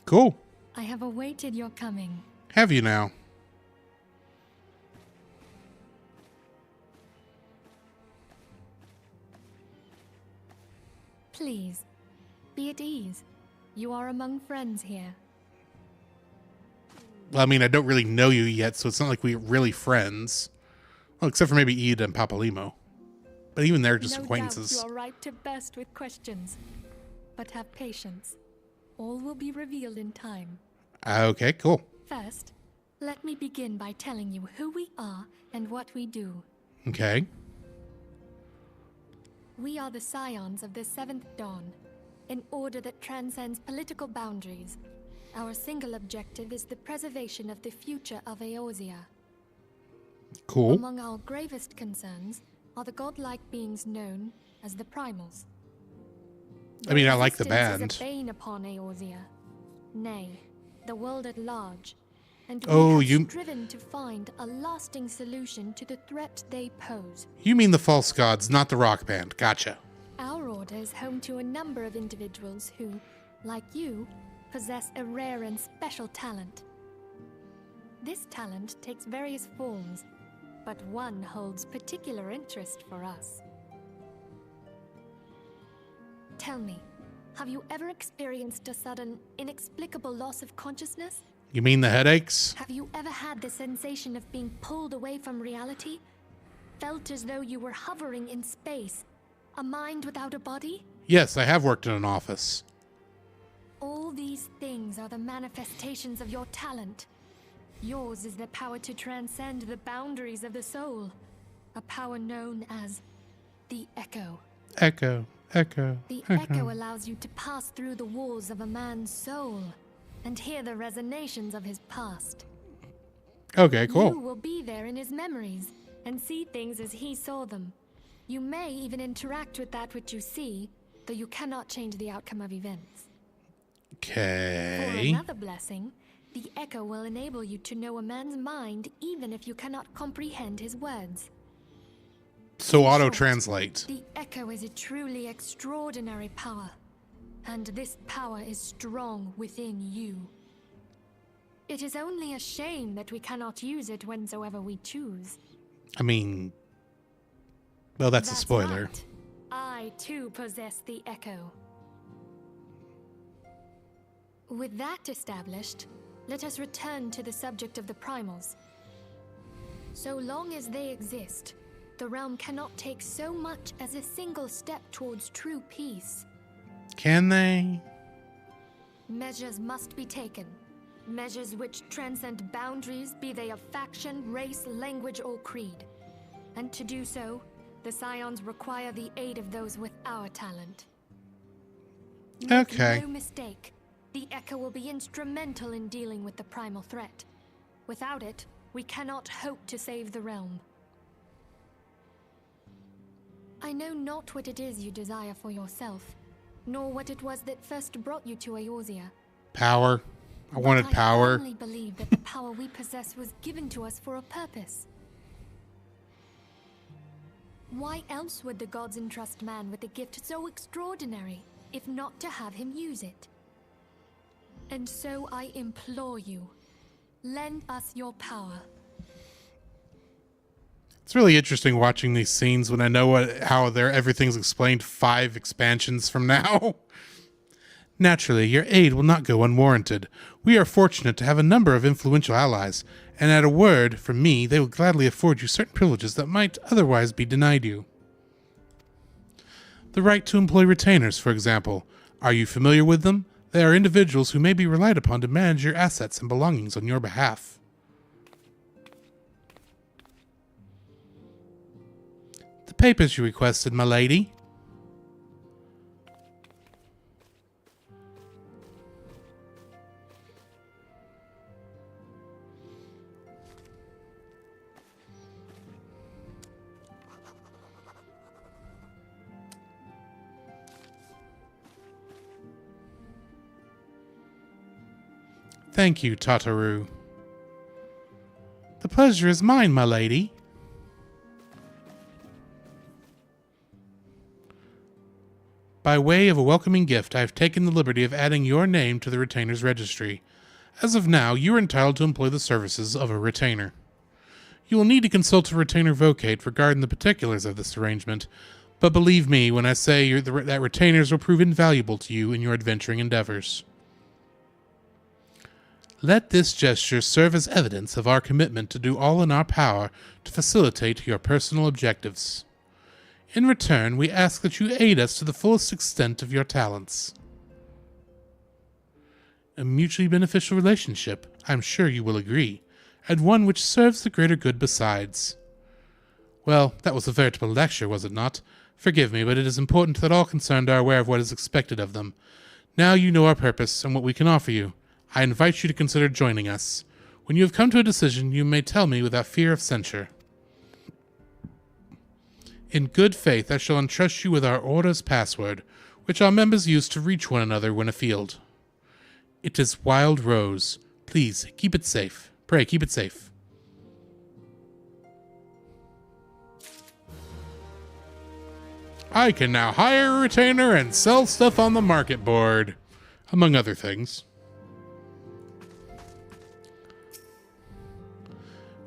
Cool. I have awaited your coming. Have you now? Please, be at ease. You are among friends here. Well, I mean, I don't really know you yet, so it's not like we're really friends. Well, except for maybe Ede and Papalimo. But even they're just acquaintances. No doubt you are right to burst with questions. But have patience. All will be revealed in time. Okay, cool. First, let me begin by telling you who we are and what we do. Okay. We are the Scions of the Seventh Dawn, an order that transcends political boundaries. Our single objective is the preservation of the future of Eorzea. Cool. Among our gravest concerns are the godlike beings known as the Primals. I mean, I like the Their band. existence is a bane upon Eorzea, nay, the world at large, and Oh, we have you- striven to find a lasting solution to the threat they pose. You mean the false gods, not the rock band. Gotcha. Our order is home to a number of individuals who, like you, possess a rare and special talent. This talent takes various forms, but one holds particular interest for us. Tell me, have you ever experienced a sudden, inexplicable loss of consciousness? You mean the headaches? Have you ever had the sensation of being pulled away from reality? Felt as though you were hovering in space? A mind without a body? Yes, I have worked in an office. All these things are the manifestations of your talent. Yours is the power to transcend the boundaries of the soul. A power known as the Echo. Echo. The Echo allows you to pass through the walls of a man's soul and hear the resonations of his past. Okay, You cool. will be there in his memories and see things as he saw them. You may even interact with that which you see, though you cannot change the outcome of events. For Okay. another blessing, the Echo will enable you to know a man's mind even if you cannot comprehend his words. So In short, auto-translate. The Echo is a truly extraordinary power, and this power is strong within you. It is only a shame that we cannot use it whensoever we choose. I mean... Well, that's a spoiler. Right. I, too, possess the Echo. With that established, let us return to the subject of the Primals. So long as they exist, the realm cannot take so much as a single step towards true peace. Can they? Measures must be taken. Measures which transcend boundaries, be they of faction, race, language, or creed. And to do so, the Scions require the aid of those with our talent. Make Okay. no mistake, the Echo will be instrumental in dealing with the primal threat. Without it, we cannot hope to save the realm. I know not what it is you desire for yourself, nor what it was that first brought you to Eorzea. Power. I wanted I power. firmly believe that the power we possess was given to us for a purpose. Why else would the gods entrust man with a gift so extraordinary, if not to have him use it? And so I implore you, lend us your power. It's really interesting watching these scenes when I know how everything's explained 5 expansions from now. Naturally, your aid will not go unwarranted. We are fortunate to have a number of influential allies, and at a word from me, they will gladly afford you certain privileges that might otherwise be denied you. The right to employ retainers, for example. Are you familiar with them? They are individuals who may be relied upon to manage your assets and belongings on your behalf. The papers you requested, my lady. Thank you, Tataru. The pleasure is mine, my lady. By way of a welcoming gift, I have taken the liberty of adding your name to the retainer's registry. As of now, you are entitled to employ the services of a retainer. You will need to consult a retainer vocate regarding the particulars of this arrangement, but believe me when I say that retainers will prove invaluable to you in your adventuring endeavors. Let this gesture serve as evidence of our commitment to do all in our power to facilitate your personal objectives. In return, we ask that you aid us to the fullest extent of your talents. A mutually beneficial relationship, I'm sure you will agree, and one which serves the greater good besides. Well, that was a veritable lecture, was it not? Forgive me, but it is important that all concerned are aware of what is expected of them. Now you know our purpose and what we can offer you. I invite you to consider joining us. When you have come to a decision, you may tell me without fear of censure. In good faith, I shall entrust you with our Order's password, which our members use to reach one another when afield. It is Wild Rose. Please, keep it safe. Pray, keep it safe. I can now hire a retainer and sell stuff on the market board, among other things.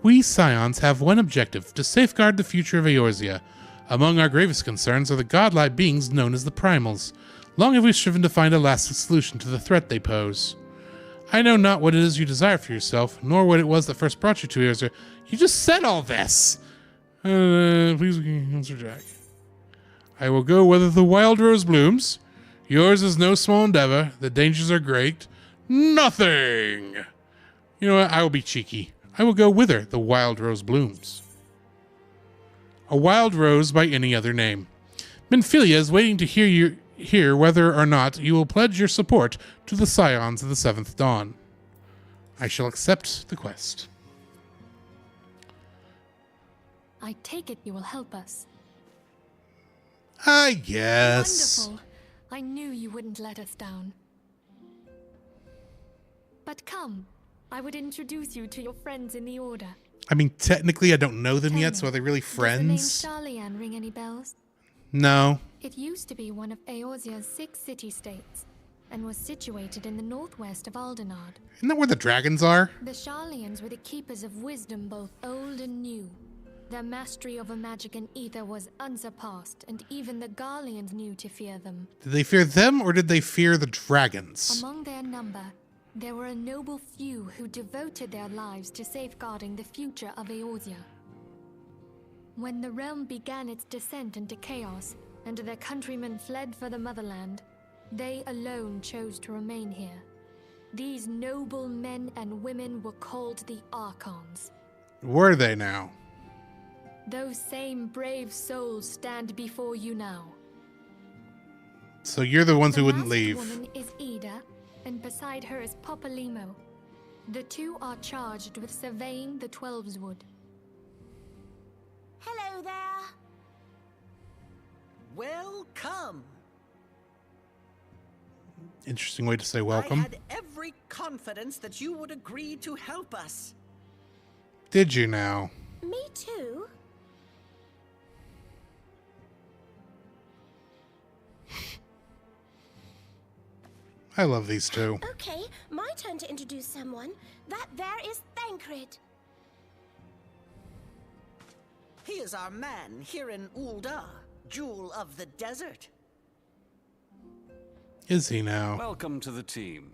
We Scions have one objective, to safeguard the future of Eorzea. Among our gravest concerns are the godlike beings known as the Primals. Long have we striven to find a lasting solution to the threat they pose. I know not what it is you desire for yourself, nor what it was that first brought you to Eorzea. You just said all this! Please answer Jack. I will go whether the wild rose blooms. Yours is no small endeavor. The dangers are great. Nothing! You know what? I will be cheeky. I will go whither the wild rose blooms. A wild rose by any other name. Minfilia is waiting to hear whether or not you will pledge your support to the Scions of the Seventh Dawn. I shall accept the quest. I take it you will help us. I guess. Wonderful. I knew you wouldn't let us down. But come. I would introduce you to your friends in the Order. I mean, technically, I don't know them yet, so are they really friends? Does the name Sharlayan ring any bells? No. It used to be one of Eorzea's 6 city-states, and was situated in the northwest of Aldenard. Isn't that where the dragons are? The Sharlayans were the keepers of wisdom both old and new. Their mastery over magic and ether was unsurpassed, and even the Garleans knew to fear them. Did they fear them, or did they fear the dragons? Among their number, there were a noble few who devoted their lives to safeguarding the future of Eorzea. When the realm began its descent into chaos, and their countrymen fled for the motherland, they alone chose to remain here. These noble men and women were called the Archons. Were they now? Those same brave souls stand before you now. So you're the ones who wouldn't The leave. last woman is Ida, and beside her is Popalimo. The two are charged with surveying the Twelveswood. Hello there. Welcome. Interesting way to say welcome. I had every confidence that you would agree to help us. Did you now? Me too. I love these two. Okay, my turn to introduce someone. That there is Thancred. He is our man here in Ul'dah, Jewel of the Desert. Is he now? Welcome to the team.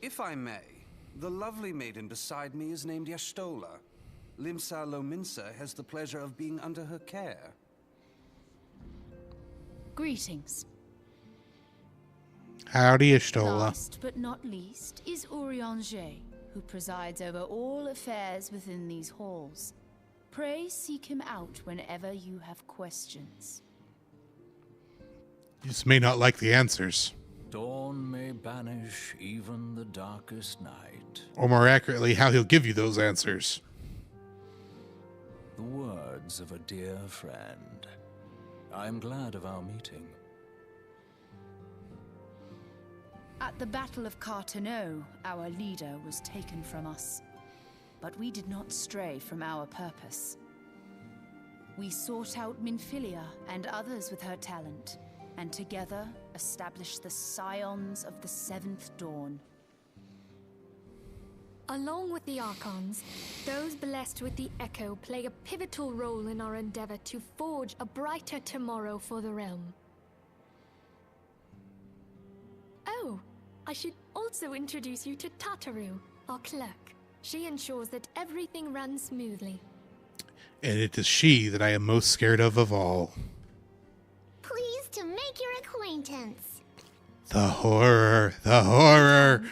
If I may, the lovely maiden beside me is named Y'shtola. Limsa Lominsa has the pleasure of being under her care. Greetings. Howdy, Y'shtola. Last but not least is Urianger, who presides over all affairs within these halls. Pray seek him out whenever you have questions. You just may not like the answers. Dawn may banish even the darkest night. Or more accurately, how he'll give you those answers. The words of a dear friend. I am glad of our meeting. At the Battle of Carteneau, our leader was taken from us. But we did not stray from our purpose. We sought out Minfilia and others with her talent, and together established the Scions of the Seventh Dawn. Along with the Archons, those blessed with the Echo play a pivotal role in our endeavor to forge a brighter tomorrow for the realm. Oh, I should also introduce you to Tataru, our clerk. She ensures that everything runs smoothly. And it is she that I am most scared of all. Pleased to make your acquaintance. The horror, the horror.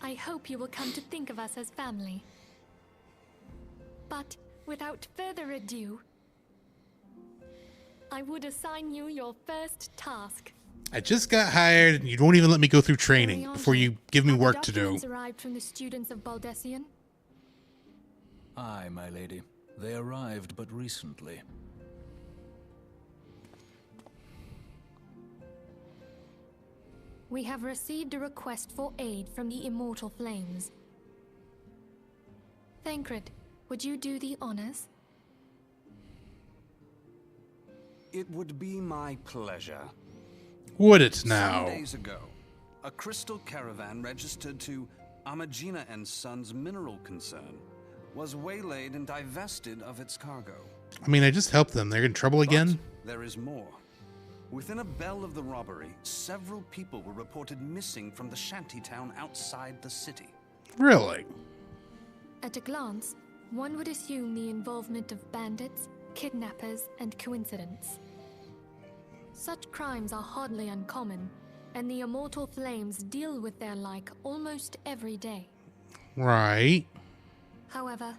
I hope you will come to think of us as family. But without further ado, I would assign you your first task. I just got hired and you won't even let me go through training before you give me Have the work to do. documents arrived from the students of Baldessian? Aye, my lady. They arrived but recently. We have received a request for aid from the Immortal Flames. Thancred, would you do the honors? It would be my pleasure. Would it now? Some days ago, a crystal caravan registered to Amagina and Sons Mineral Concern was waylaid and divested of its cargo. I mean, I just helped them. They're in trouble again? But there is more. Within a bell of the robbery, several people were reported missing from the shantytown outside the city. Really? At a glance, one would assume the involvement of bandits, kidnappers, and coincidence. Such crimes are hardly uncommon, and the Immortal Flames deal with their like almost every day. Right. However,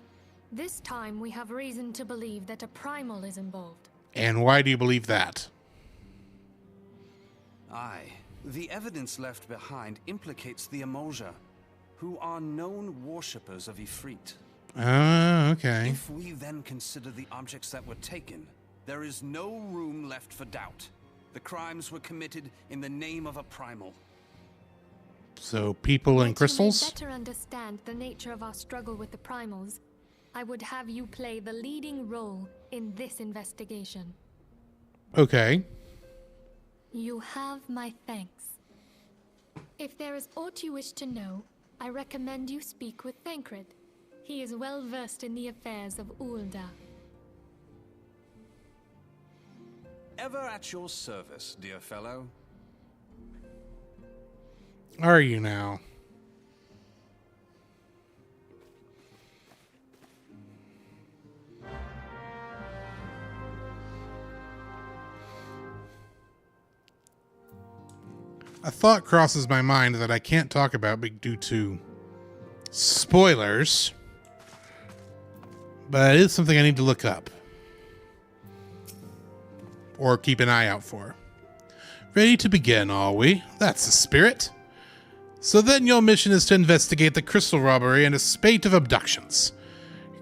this time we have reason to believe that a primal is involved. And why do you believe that? Aye. The evidence left behind implicates the Emolja, who are known worshippers of Ifrit. Okay. If we then consider the objects that were taken, there is no room left for doubt. The crimes were committed in the name of a primal. So people and crystals? To better understand the nature of our struggle with the primals, I would have you play the leading role in this investigation. Okay. You have my thanks. If there is aught you wish to know, I recommend you speak with Thancred. He is well versed in the affairs of Ul'dah. Ever at your service, dear fellow. Are you now? A thought crosses my mind that I can't talk about due to spoilers, but it is something I need to look up or keep an eye out for. Ready to begin, are we? That's the spirit. So then your mission is to investigate the crystal robbery and a spate of abductions.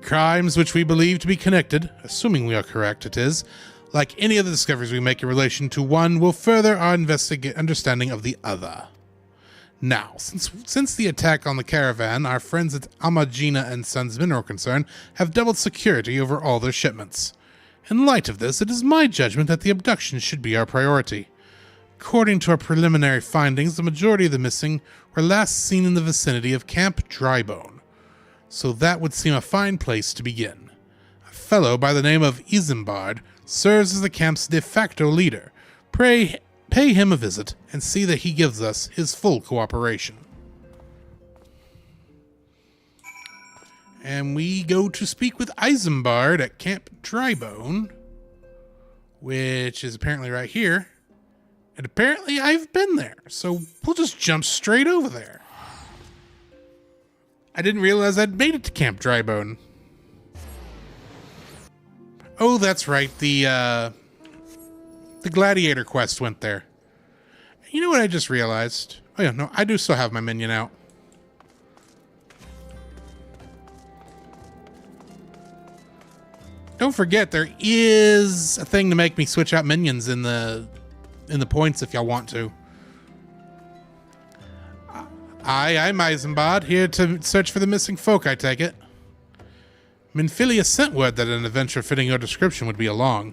Crimes which we believe to be connected, assuming we are correct it is, like any other discoveries we make in relation to one, will further our understanding of the other. Now, since the attack on the caravan, our friends at Amagina and Sons Mineral Concern have doubled security over all their shipments. In light of this, it is my judgment that the abduction should be our priority. According to our preliminary findings, the majority of the missing were last seen in the vicinity of Camp Drybone, so that would seem a fine place to begin. fellow by the name of Isambard serves as the camp's de facto leader. Pray pay him a visit and see that he gives us his full cooperation. And we go to speak with Isambard at Camp Drybone, which is apparently right here. And apparently I've been there, so we'll just jump straight over there. I didn't realize I'd made it to Camp Drybone. Oh, that's right. The gladiator quest went there. You know what I just realized? Oh yeah, no, I do still have my minion out. Don't forget, there is a thing to make me switch out minions in the points if y'all want to. I'm Isambard, here to search for the missing folk, I take it. Minfilia sent word that an adventure fitting your description would be along.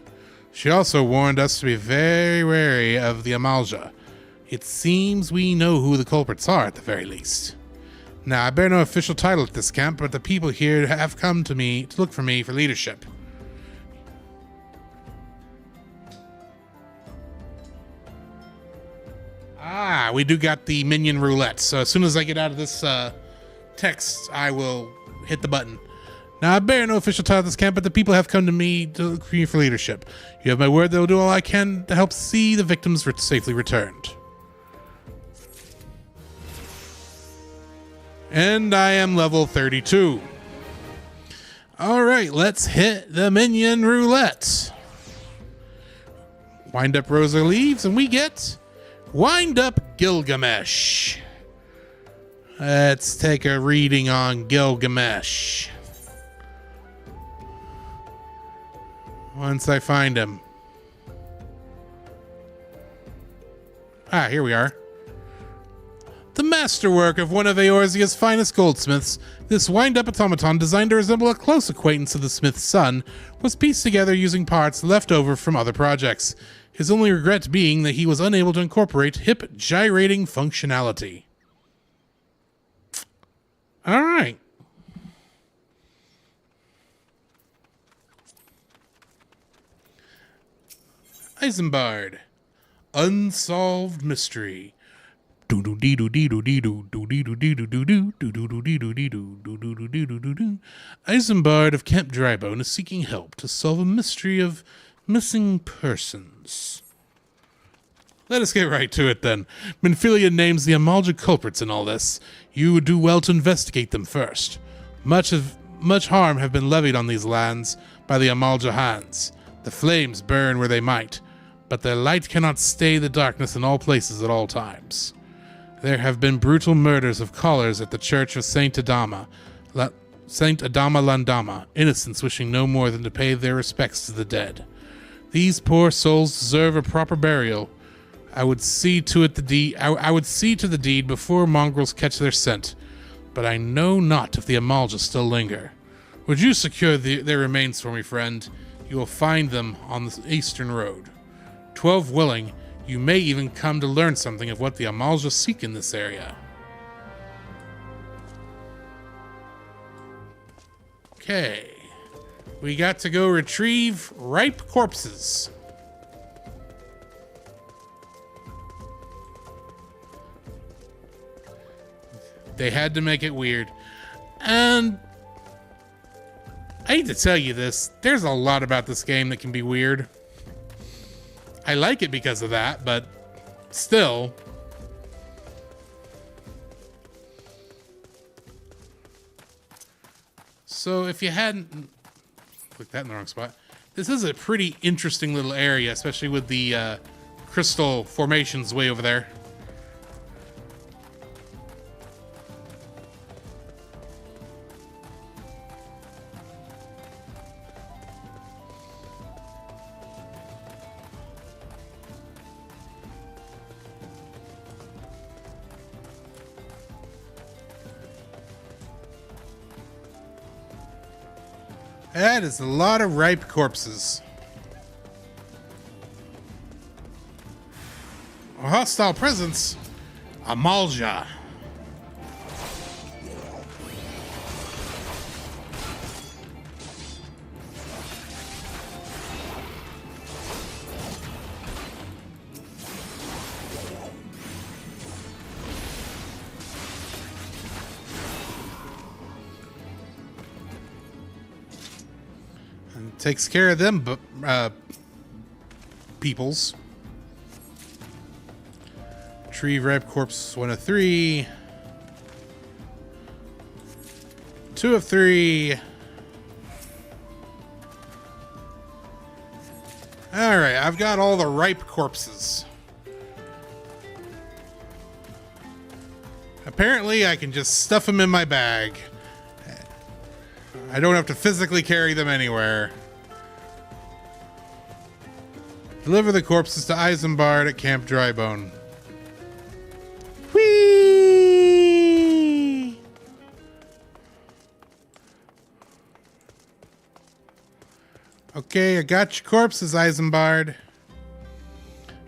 She also warned us to be very wary of the Amalja. It seems we know who the culprits are, at the very least. Now, I bear no official title at this camp, but the people here have come to me to look for me for leadership. Ah, we do got the minion roulette, so as soon as I get out of this text, I will hit the button. Now, I bear no official title at this camp, but the people have come to me to look for you for leadership. You have my word that I will do all I can to help see the victims safely returned. And I am level 32. Alright, let's hit the minion roulette. Wind up Rosa leaves, and we get Wind Up Gilgamesh. Let's take a reading on Gilgamesh. Once I find him. Ah, here we are. The masterwork of one of Eorzea's finest goldsmiths, this wind-up automaton designed to resemble a close acquaintance of the smith's son, was pieced together using parts left over from other projects. His only regret being that he was unable to incorporate hip gyrating functionality. All right. Isambard. Unsolved mystery. Isambard of Camp Drybone is seeking help to solve a mystery of missing persons. Let us get right to it then. Minfilia names the Amalja culprits in all this. You would do well to investigate them first. Much harm have been levied on these lands by the Amalja hands. The flames burn where they might, but their light cannot stay the darkness in all places at all times. There have been brutal murders of callers at the church of Saint Adama Landama, innocents wishing no more than to pay their respects to the dead. These poor souls deserve a proper burial. I would see to the deed before mongrels catch their scent, but I know not if the Amalja still linger. Would you secure their remains for me, friend? You will find them on the eastern road. 12 willing, you may even come to learn something of what the Amalja seek in this area. Okay. We got to go retrieve ripe corpses. They had to make it weird. And I hate to tell you this, there's a lot about this game that can be weird. I like it because of that, but still. So if you hadn't clicked that in the wrong spot, this is a pretty interesting little area, especially with the crystal formations way over there. That is a lot of ripe corpses. A hostile presence. Amalja. And takes care of them, but peoples. Retrieve ripe corpse 1 of 3. 2 of 3. Alright, I've got all the ripe corpses. Apparently, I can just stuff them in my bag. I don't have to physically carry them anywhere. Deliver the corpses to Isambard at Camp Drybone. Whee! Okay, I got your corpses, Isambard.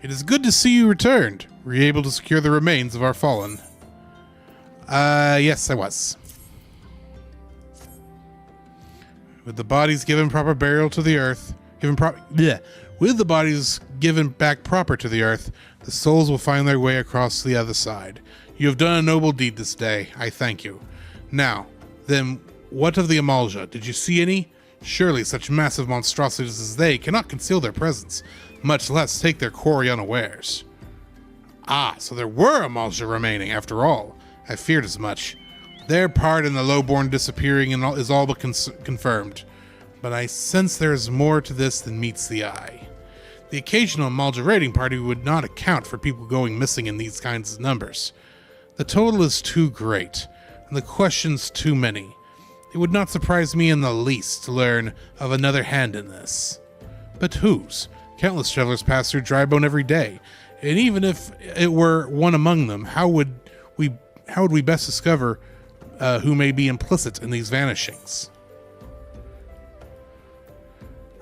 It is good to see you returned. Were you able to secure the remains of our fallen? Yes, I was. With the bodies given proper burial to the earth, with the bodies given back proper to the earth, the souls will find their way across the other side. You have done a noble deed this day. I thank you. Now, then, what of the Amalja? Did you see any? Surely such massive monstrosities as they cannot conceal their presence, much less take their quarry unawares. Ah, so there were Amalja remaining after all. I feared as much. Their part in the lowborn disappearing is all but confirmed. But I sense there is more to this than meets the eye. The occasional Amalja raiding party would not account for people going missing in these kinds of numbers. The total is too great, and the questions too many. It would not surprise me in the least to learn of another hand in this. But whose? Countless travelers pass through Drybone every day, and even if it were one among them, how would we best discover who may be implicit in these vanishings?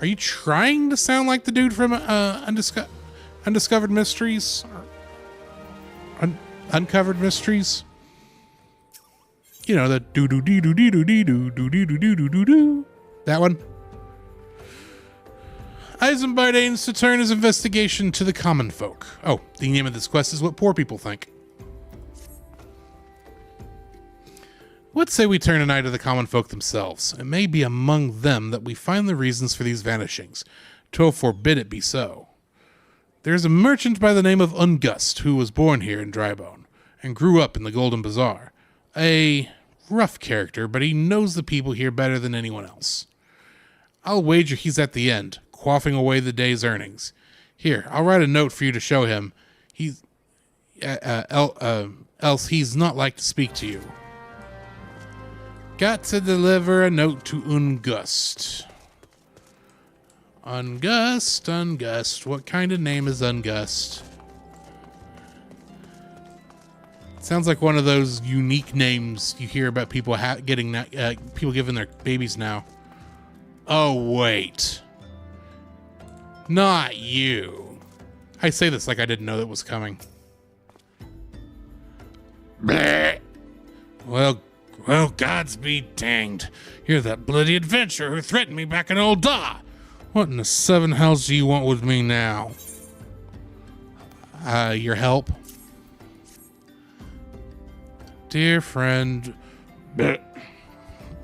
Are you trying to sound like the dude from Undiscovered Mysteries? Uncovered Mysteries? You know, the do-do-dee-do-dee-do-dee-do-dee-do-dee-do-dee-do-dee. That one. Isambard aims to turn his investigation to the common folk. Oh, the name of this quest is What Poor People Think. What say we turn an eye to the common folk themselves? It may be among them that we find the reasons for these vanishings. 'Twill forbid it be so. There is a merchant by the name of Ungust who was born here in Drybone and grew up in the Golden Bazaar. A rough character, but he knows the people here better than anyone else. I'll wager he's at the end, quaffing away the day's earnings. Here, I'll write a note for you to show him. Else he's not like to speak to you. Got to deliver a note to Ungust. Ungust. What kind of name is Ungust? Sounds like one of those unique names you hear about people getting people giving their babies now. Oh, wait. Not you. I say this like I didn't know that was coming. Bleh. Well, gods be danged. You're that bloody adventurer who threatened me back in Old Da. What in the seven hells do you want with me now? Your help? Dear friend,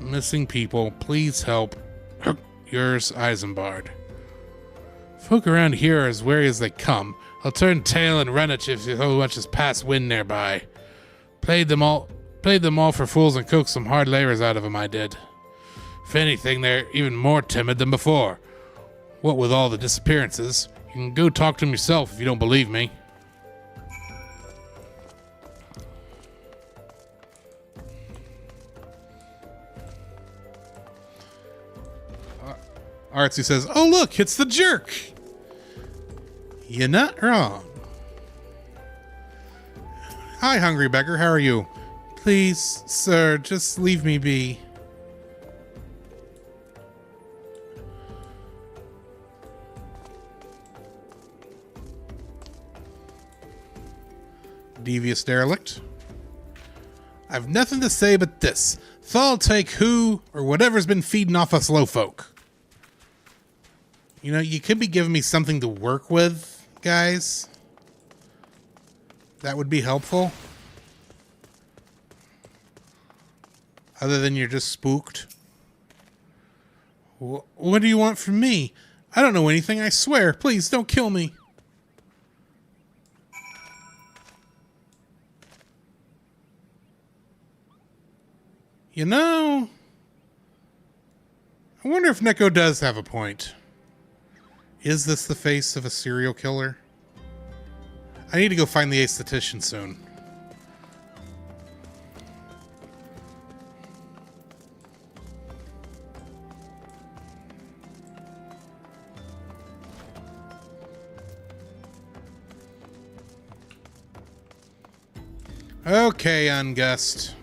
missing people, please help. Yours, Isambard. Folk around here are as wary as they come. I'll turn tail and run at you if you so much as pass wind nearby. Played them all for fools and coaxed some hard labours out of them, I did. If anything, they're even more timid than before. What with all the disappearances, you can go talk to them yourself if you don't believe me. Artsy says, "Oh look, it's the jerk." You're not wrong. Hi, hungry beggar. How are you? Please, sir, just leave me be. Devious derelict. I've nothing to say but this. Tha'll take who or whatever's been feeding off us low folk. You know, you could be giving me something to work with, guys. That would be helpful. Other than you're just spooked. What do you want from me? I don't know anything, I swear. Please, don't kill me. You know, I wonder if Neko does have a point. Is this the face of a serial killer? I need to go find the aesthetician soon. Okay, Ungust.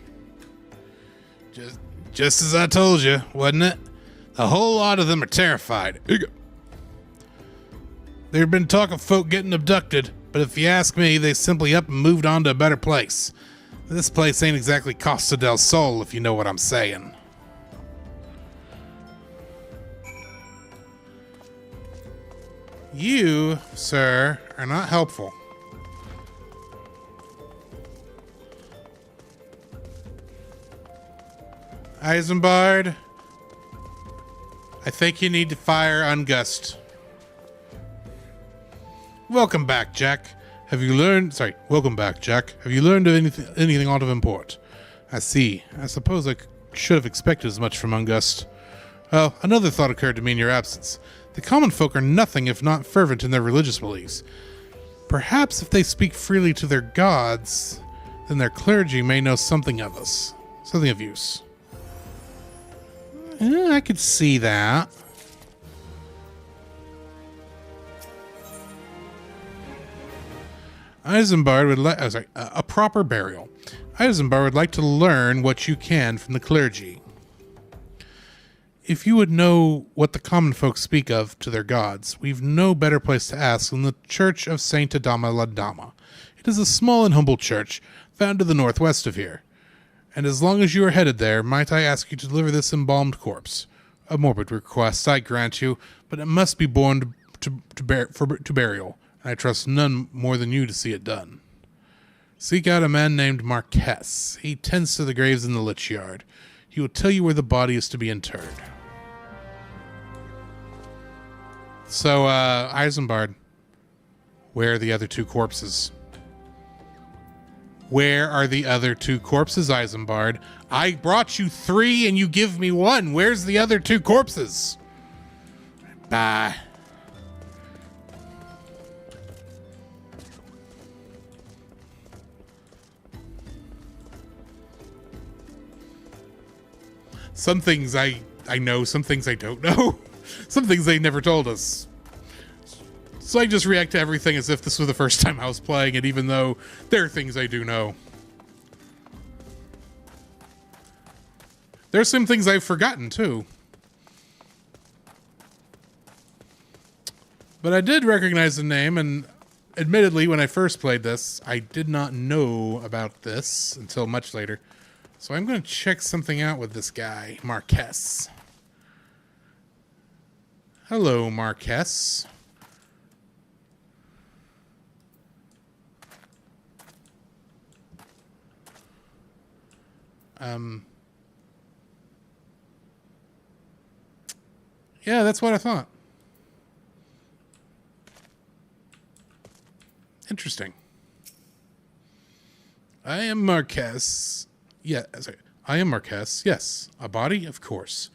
Just as I told you, wasn't it? A whole lot of them are terrified. There'd been talk of folk getting abducted, but if you ask me, they simply up and moved on to a better place. This place ain't exactly Costa del Sol, if you know what I'm saying. You, sir, are not helpful. Isambard, I think you need to fire Ungust. Welcome back, Jack. Welcome back, Jack. Have you learned of anything out of import? I see. I suppose I should have expected as much from Ungust. Oh, another thought occurred to me in your absence. The common folk are nothing if not fervent in their religious beliefs. Perhaps if they speak freely to their gods, then their clergy may know something of us. Something of use. I could see that. Isambard would like a proper burial. Isambard would like to learn what you can from the clergy. If you would know what the common folk speak of to their gods, we've no better place to ask than the Church of Saint Adama la Dama. It is a small and humble church found to the northwest of here. And as long as you are headed there, might I ask you to deliver this embalmed corpse? A morbid request, I grant you, but it must be borne to burial, and I trust none more than you to see it done. Seek out a man named Marquess. He tends to the graves in the lich yard. He will tell you where the body is to be interred. So, Isambard, where are the other two corpses? Where are the other two corpses, Isambard? I brought you 3 and you give me 1. Where's the other 2 corpses? Bah. Some things I know, some things I don't know. Some things they never told us. So I just react to everything as if this was the first time I was playing it, even though there are things I do know. There's some things I've forgotten, too. But I did recognize the name, and admittedly, when I first played this, I did not know about this until much later. So I'm going to check something out with this guy, Marquess. Hello, Marquess. Yeah, that's what I thought. Interesting. I am Marquess. Yeah, sorry. I am Marquess. Yes. A body? Of course.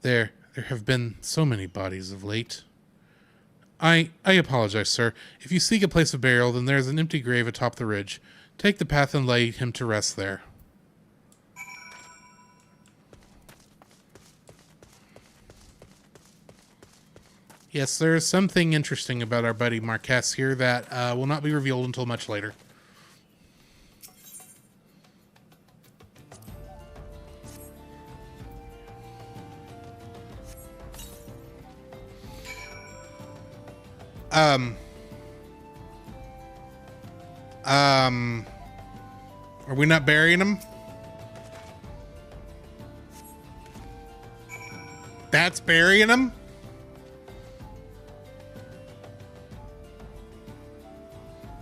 There have been so many bodies of late. I apologize, sir. If you seek a place of burial, then there's an empty grave atop the ridge. Take the path and lay him to rest there. Yes, there is something interesting about our buddy Marquess here that will not be revealed until much later. Are we not burying him? That's burying him?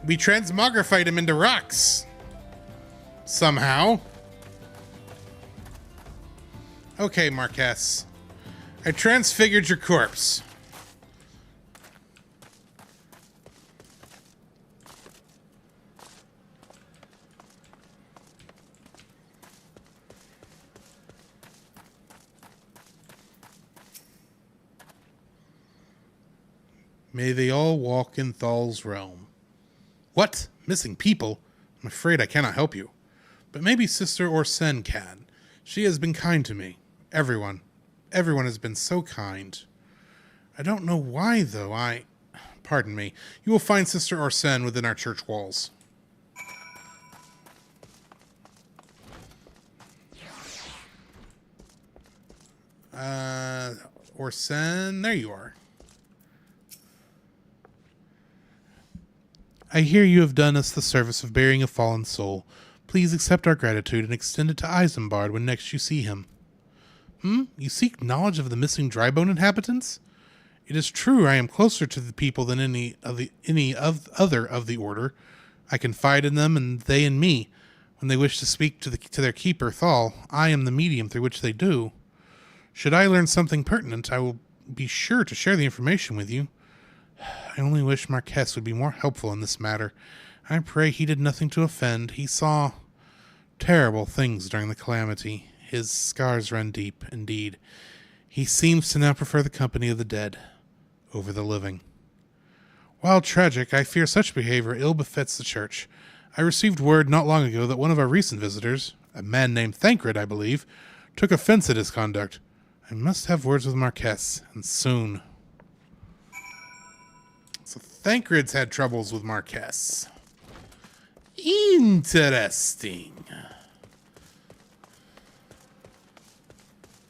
We transmogrified him into rocks. Somehow. Okay, Marquess. I transfigured your corpse. May they all walk in Thal's realm. What? Missing people? I'm afraid I cannot help you. But maybe Sister Orsen can. She has been kind to me. Everyone has been so kind. I don't know why, though. Pardon me. You will find Sister Orsen within our church walls. Orsen, there you are. I hear you have done us the service of burying a fallen soul. Please accept our gratitude and extend it to Isambard when next you see him. You seek knowledge of the missing Drybone inhabitants? It is true I am closer to the people than any other of the order. I confide in them and they in me. When they wish to speak to their keeper, Thal, I am the medium through which they do. Should I learn something pertinent, I will be sure to share the information with you. I only wish Marquess would be more helpful in this matter. I pray he did nothing to offend. He saw terrible things during the calamity. His scars run deep, indeed. He seems to now prefer the company of the dead over the living. While tragic, I fear such behavior ill befits the church. I received word not long ago that one of our recent visitors, a man named Thancred, I believe, took offense at his conduct. I must have words with Marquess, and soon. So Thancred's had troubles with Marquess. Interesting.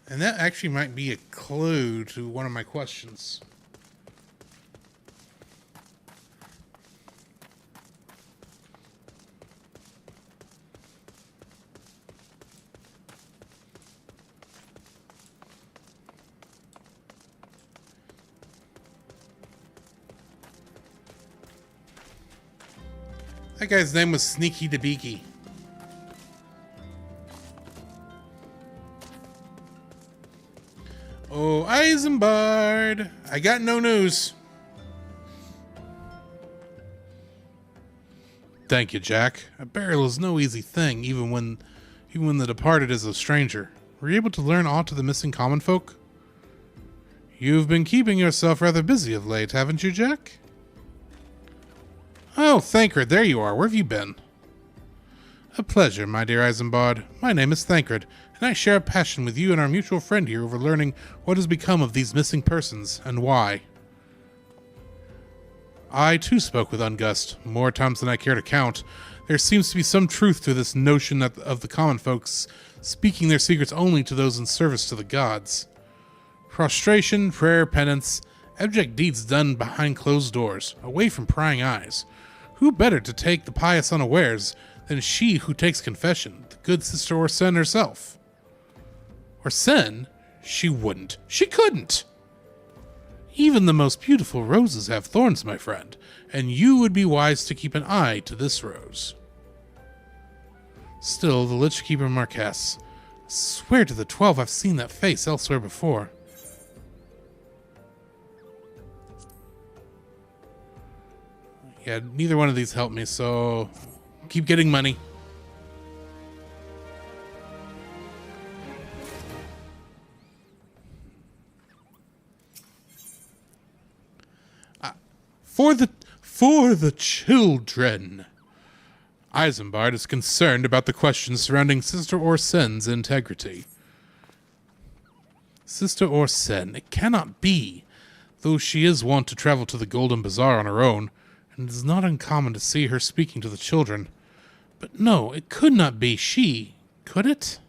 And that actually might be a clue to one of my questions. That guy's name was Sneaky Debiki. Oh, Isambard! I got no news. Thank you, Jack. A burial is no easy thing, even when the departed is a stranger. Were you able to learn aught of the missing common folk? You've been keeping yourself rather busy of late, haven't you, Jack? Oh, Thancred, there you are. Where have you been? A pleasure, my dear Isambard. My name is Thancred, and I share a passion with you and our mutual friend here over learning what has become of these missing persons, and why. I, too, spoke with Ungust, more times than I care to count. There seems to be some truth to this notion of the common folks speaking their secrets only to those in service to the gods. Prostration, prayer, penance, abject deeds done behind closed doors, away from prying eyes. Who better to take the pious unawares than she who takes confession, the good Sister Orsen herself? Orsen? She wouldn't. She couldn't! Even the most beautiful roses have thorns, my friend, and you would be wise to keep an eye to this rose. Still, the Lich Keeper Marquess. I swear to the 12 I've seen that face elsewhere before. Yeah, neither one of these helped me, so keep getting money. For the children. Isambard is concerned about the questions surrounding Sister Orsen's integrity. Sister Orsen, it cannot be. Though she is wont to travel to the Golden Bazaar on her own, and it is not uncommon to see her speaking to the children. But no, it could not be she, could it?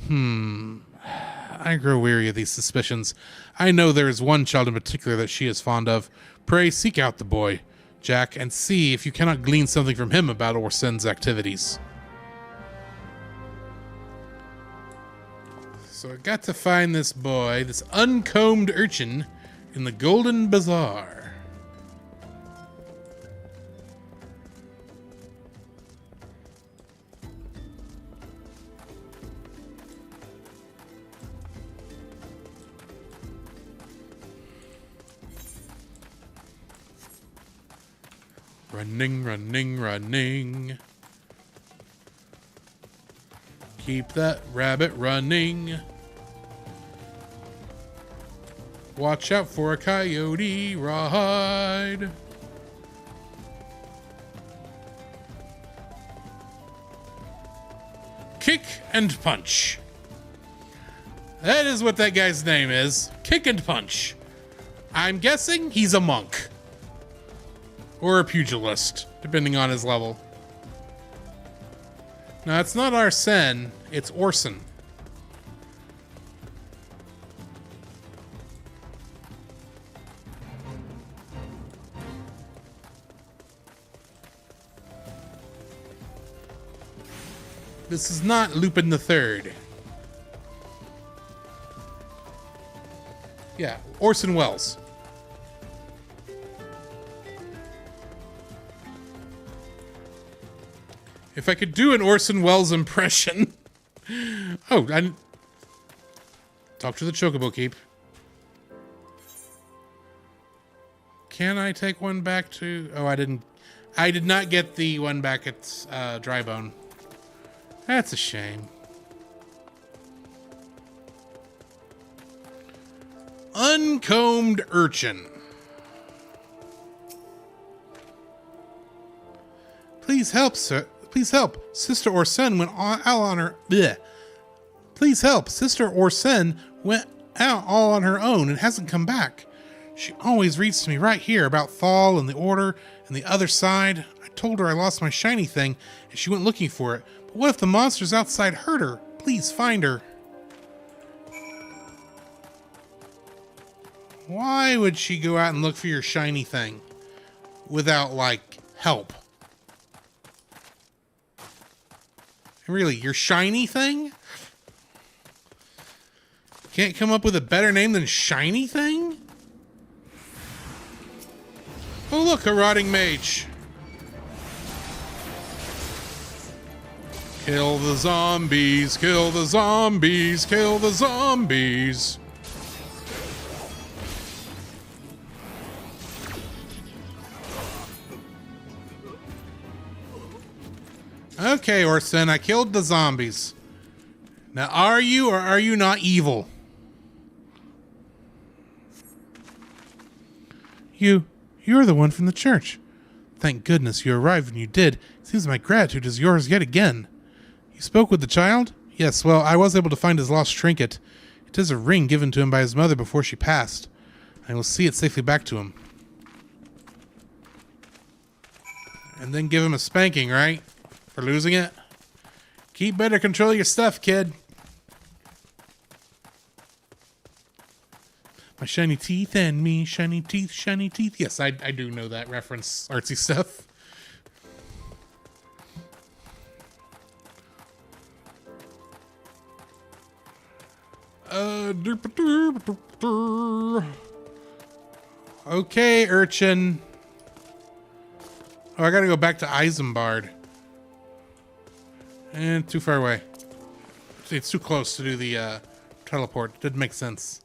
I grow weary of these suspicions. I know there is one child in particular that she is fond of. Pray seek out the boy, Jack, and see if you cannot glean something from him about Orsen's activities. So I got to find this boy, this uncombed urchin, in the Golden Bazaar. Running, running, running. Keep that rabbit running. Watch out for a coyote ride. Kick and punch. That is what that guy's name is. Kick and punch. I'm guessing he's a monk. Or a pugilist, depending on his level. Now, it's not Arsene, it's Orson. This is not Lupin the Third. Yeah, Orson Welles. If I could do an Orson Welles impression. Oh, I talk to the Chocobo Keep. Can I take one back to? Oh, I didn't. I did not get the one back at Drybone. That's a shame. Uncombed urchin. Please help, sir. Please help. Sister Orsen went out on her. Bleh. Please help. Sister Orsen went out all on her own and hasn't come back. She always reads to me right here about Thal and the Order and the other side. I told her I lost my shiny thing and she went looking for it. But what if the monsters outside hurt her? Please find her. Why would she go out and look for your shiny thing without, like, help? Really, your shiny thing? Can't come up with a better name than shiny thing? Oh, look, a rotting mage. Kill the zombies, kill the zombies, kill the zombies. Okay, Orson, I killed the zombies. Now, are you or are you not evil? You're the one from the church. Thank goodness you arrived when you did. Seems my gratitude is yours yet again. You spoke with the child? Yes, well, I was able to find his lost trinket. It is a ring given to him by his mother before she passed. I will see it safely back to him. And then give him a spanking, right? For losing it. Keep better control of your stuff, kid. My shiny teeth and me, shiny teeth, shiny teeth. Yes, I do know that reference, artsy stuff. Okay, urchin. Oh, I gotta go back to Isambard. And too far away. It's too close to do the teleport. Didn't make sense.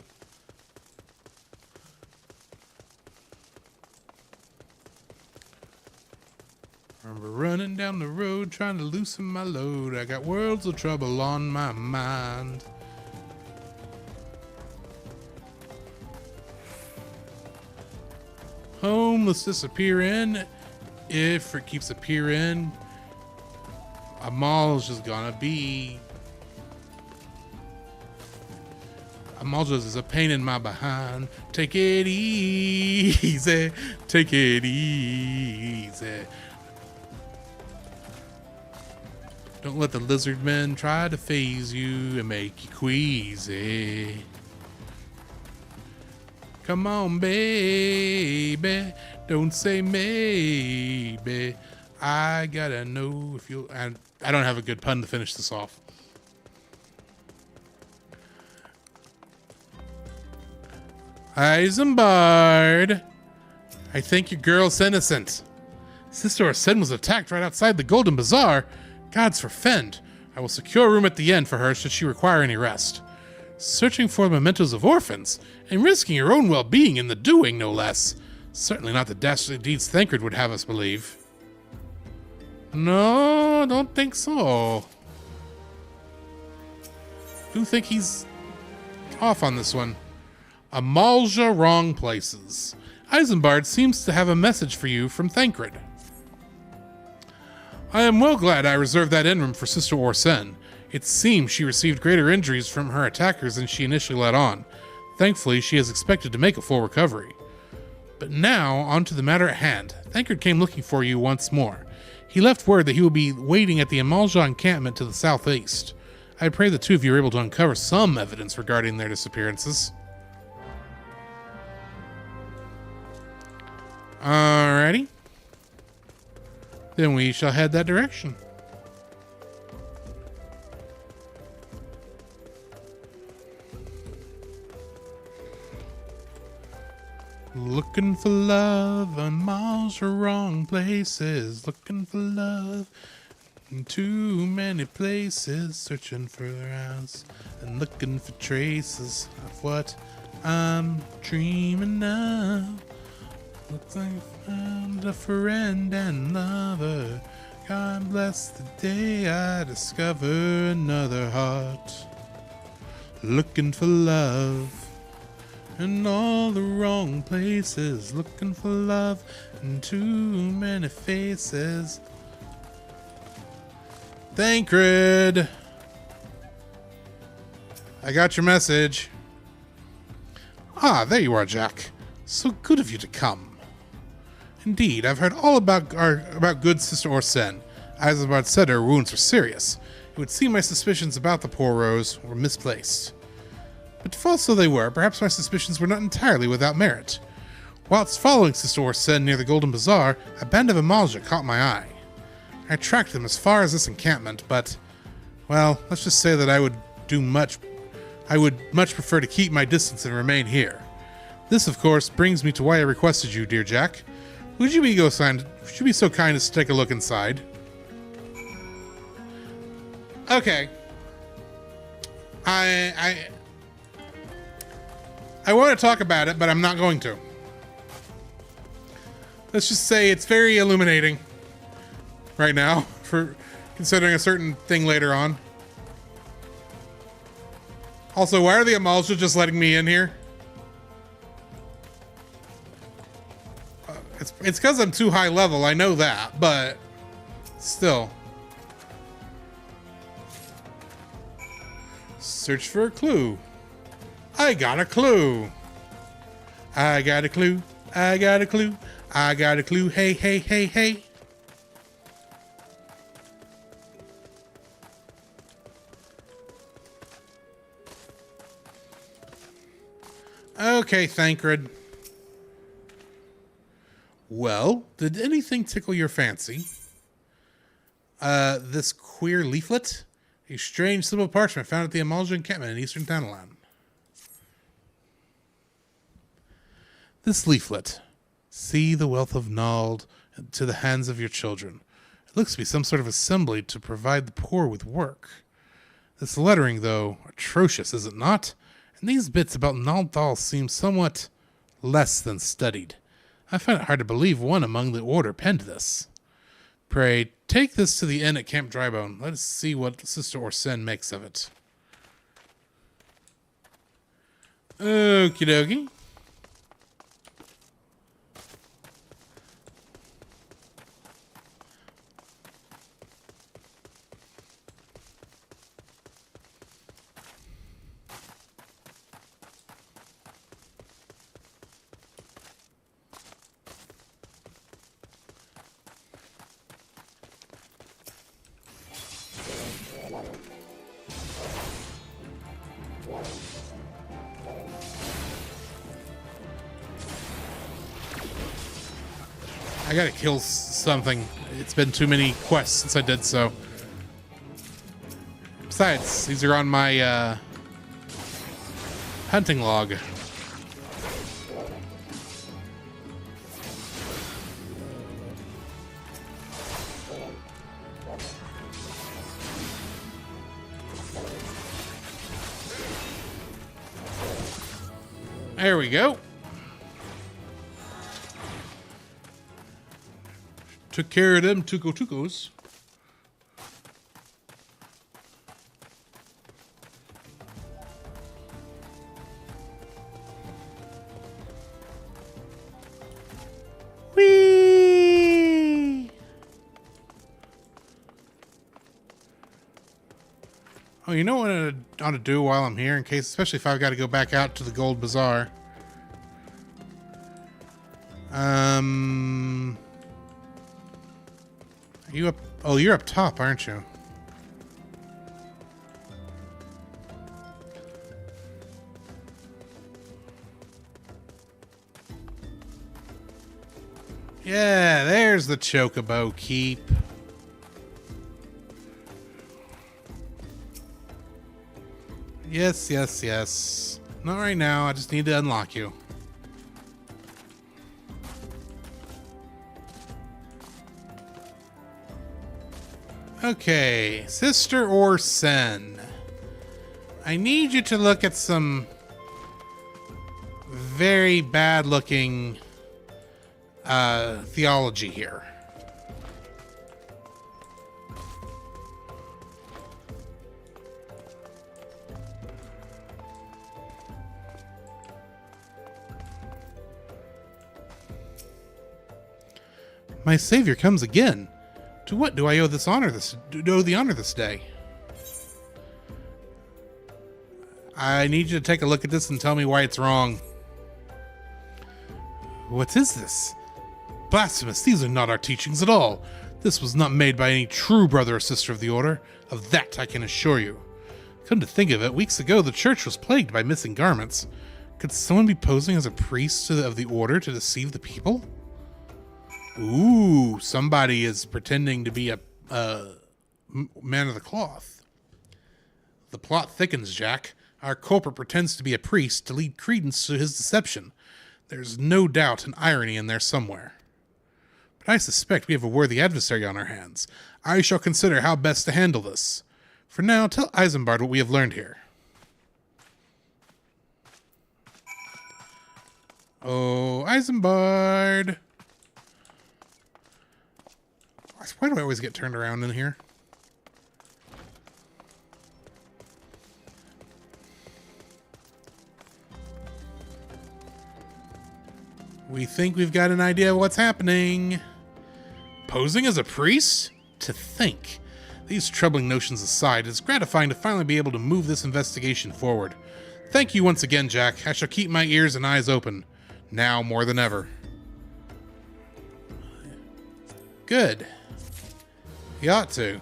Remember running down the road trying to loosen my load. I got worlds of trouble on my mind. Home, let's disappear in. If it keeps appearing, a mall is just gonna be. A mall just is a pain in my behind. Take it easy. Take it easy. Don't let the lizard men try to phase you and make you queasy. Come on, baby. Don't say maybe. I gotta know if you. I don't have a good pun to finish this off. Isambard. I think your girl's innocent. Sister Arsene was attacked right outside the Golden Bazaar. Gods forfend. I will secure a room at the inn for her should she require any rest. Searching for the mementos of orphans, and risking your own well-being in the doing, no less. Certainly not the dastardly deeds Thancred would have us believe. No, don't think so. Do think he's off on this one. Amalja Wrong Places. Isambard seems to have a message for you from Thancred. I am well glad I reserved that inn room for Sister Orsen. It seems she received greater injuries from her attackers than she initially let on. Thankfully, she is expected to make a full recovery. But now, on to the matter at hand. Thancred came looking for you once more. He left word that he will be waiting at the Amalja encampment to the southeast. I pray the two of you are able to uncover some evidence regarding their disappearances. Alrighty. Then we shall head that direction. Looking for love on miles or wrong places. Looking for love in too many places. Searching for hours and looking for traces of what I'm dreaming of. Looks like I found a friend and lover. God bless the day I discover another heart. Looking for love in all the wrong places. Looking for love in too many faces. Thancred, I got your message. Ah, there you are, Jack. So good of you to come. Indeed, I've heard all about good Sister Orsen. Isambard said her wounds were serious. It would seem my suspicions about the poor Rose were misplaced. But false though they were, perhaps my suspicions were not entirely without merit. Whilst following Sister Orsen near the Golden Bazaar, a band of Amalja caught my eye. I tracked them as far as this encampment, but, well, let's just say that I would much prefer to keep my distance and remain here. This, of course, brings me to why I requested you, dear Jack. Would you be so kind as to take a look inside? Okay. I want to talk about it, but I'm not going to. Let's just say it's very illuminating right now, for considering a certain thing later on. Also, why are the Amalja just letting me in here? It's because I'm too high level, I know that, but still. Search for a clue. I got a clue. I got a clue. I got a clue. I got a clue. Hey, hey, hey, hey. Okay, Thancred. Well, did anything tickle your fancy? This queer leaflet? A strange symbol parchment found at the Amalja encampment in eastern Thanalan. This leaflet. See the wealth of Nald to the hands of your children. It looks to be some sort of assembly to provide the poor with work. This lettering, though, atrocious, is it not? And these bits about Naldal seem somewhat less than studied. I find it hard to believe one among the order penned this. Pray, take this to the inn at Camp Drybone. Let us see what Sister Orsen makes of it. Okie dokie. I gotta kill something. It's been too many quests since I did so. Besides, these are on my hunting log. There we go. Took care of them tuco-tucos. Well, you know what I ought to do while I'm here, in case, especially if I've got to go back out to the Gold Bazaar. Are you up? Oh, you're up top, aren't you? Yeah, there's the Chocobo Keep. Yes, yes, yes. Not right now. I just need to unlock you. Okay, Sister Orsen. I need you to look at some very bad looking theology here. My savior comes again. To what do I owe this honor this day? I need you to take a look at this and tell me why it's wrong. What is this? Blasphemous, these are not our teachings at all. This was not made by any true brother or sister of the order. Of that I can assure you. Come to think of it, weeks ago the church was plagued by missing garments. Could someone be posing as a priest of the order to deceive the people? Ooh, somebody is pretending to be a man of the cloth. The plot thickens, Jack. Our culprit pretends to be a priest to lead credence to his deception. There's no doubt an irony in there somewhere. But I suspect we have a worthy adversary on our hands. I shall consider how best to handle this. For now, tell Isambard what we have learned here. Oh, Isambard! Why do I always get turned around in here? We think we've got an idea of what's happening. Posing as a priest? To think. These troubling notions aside, it's gratifying to finally be able to move this investigation forward. Thank you once again, Jack. I shall keep my ears and eyes open. Now more than ever. Good. You ought to.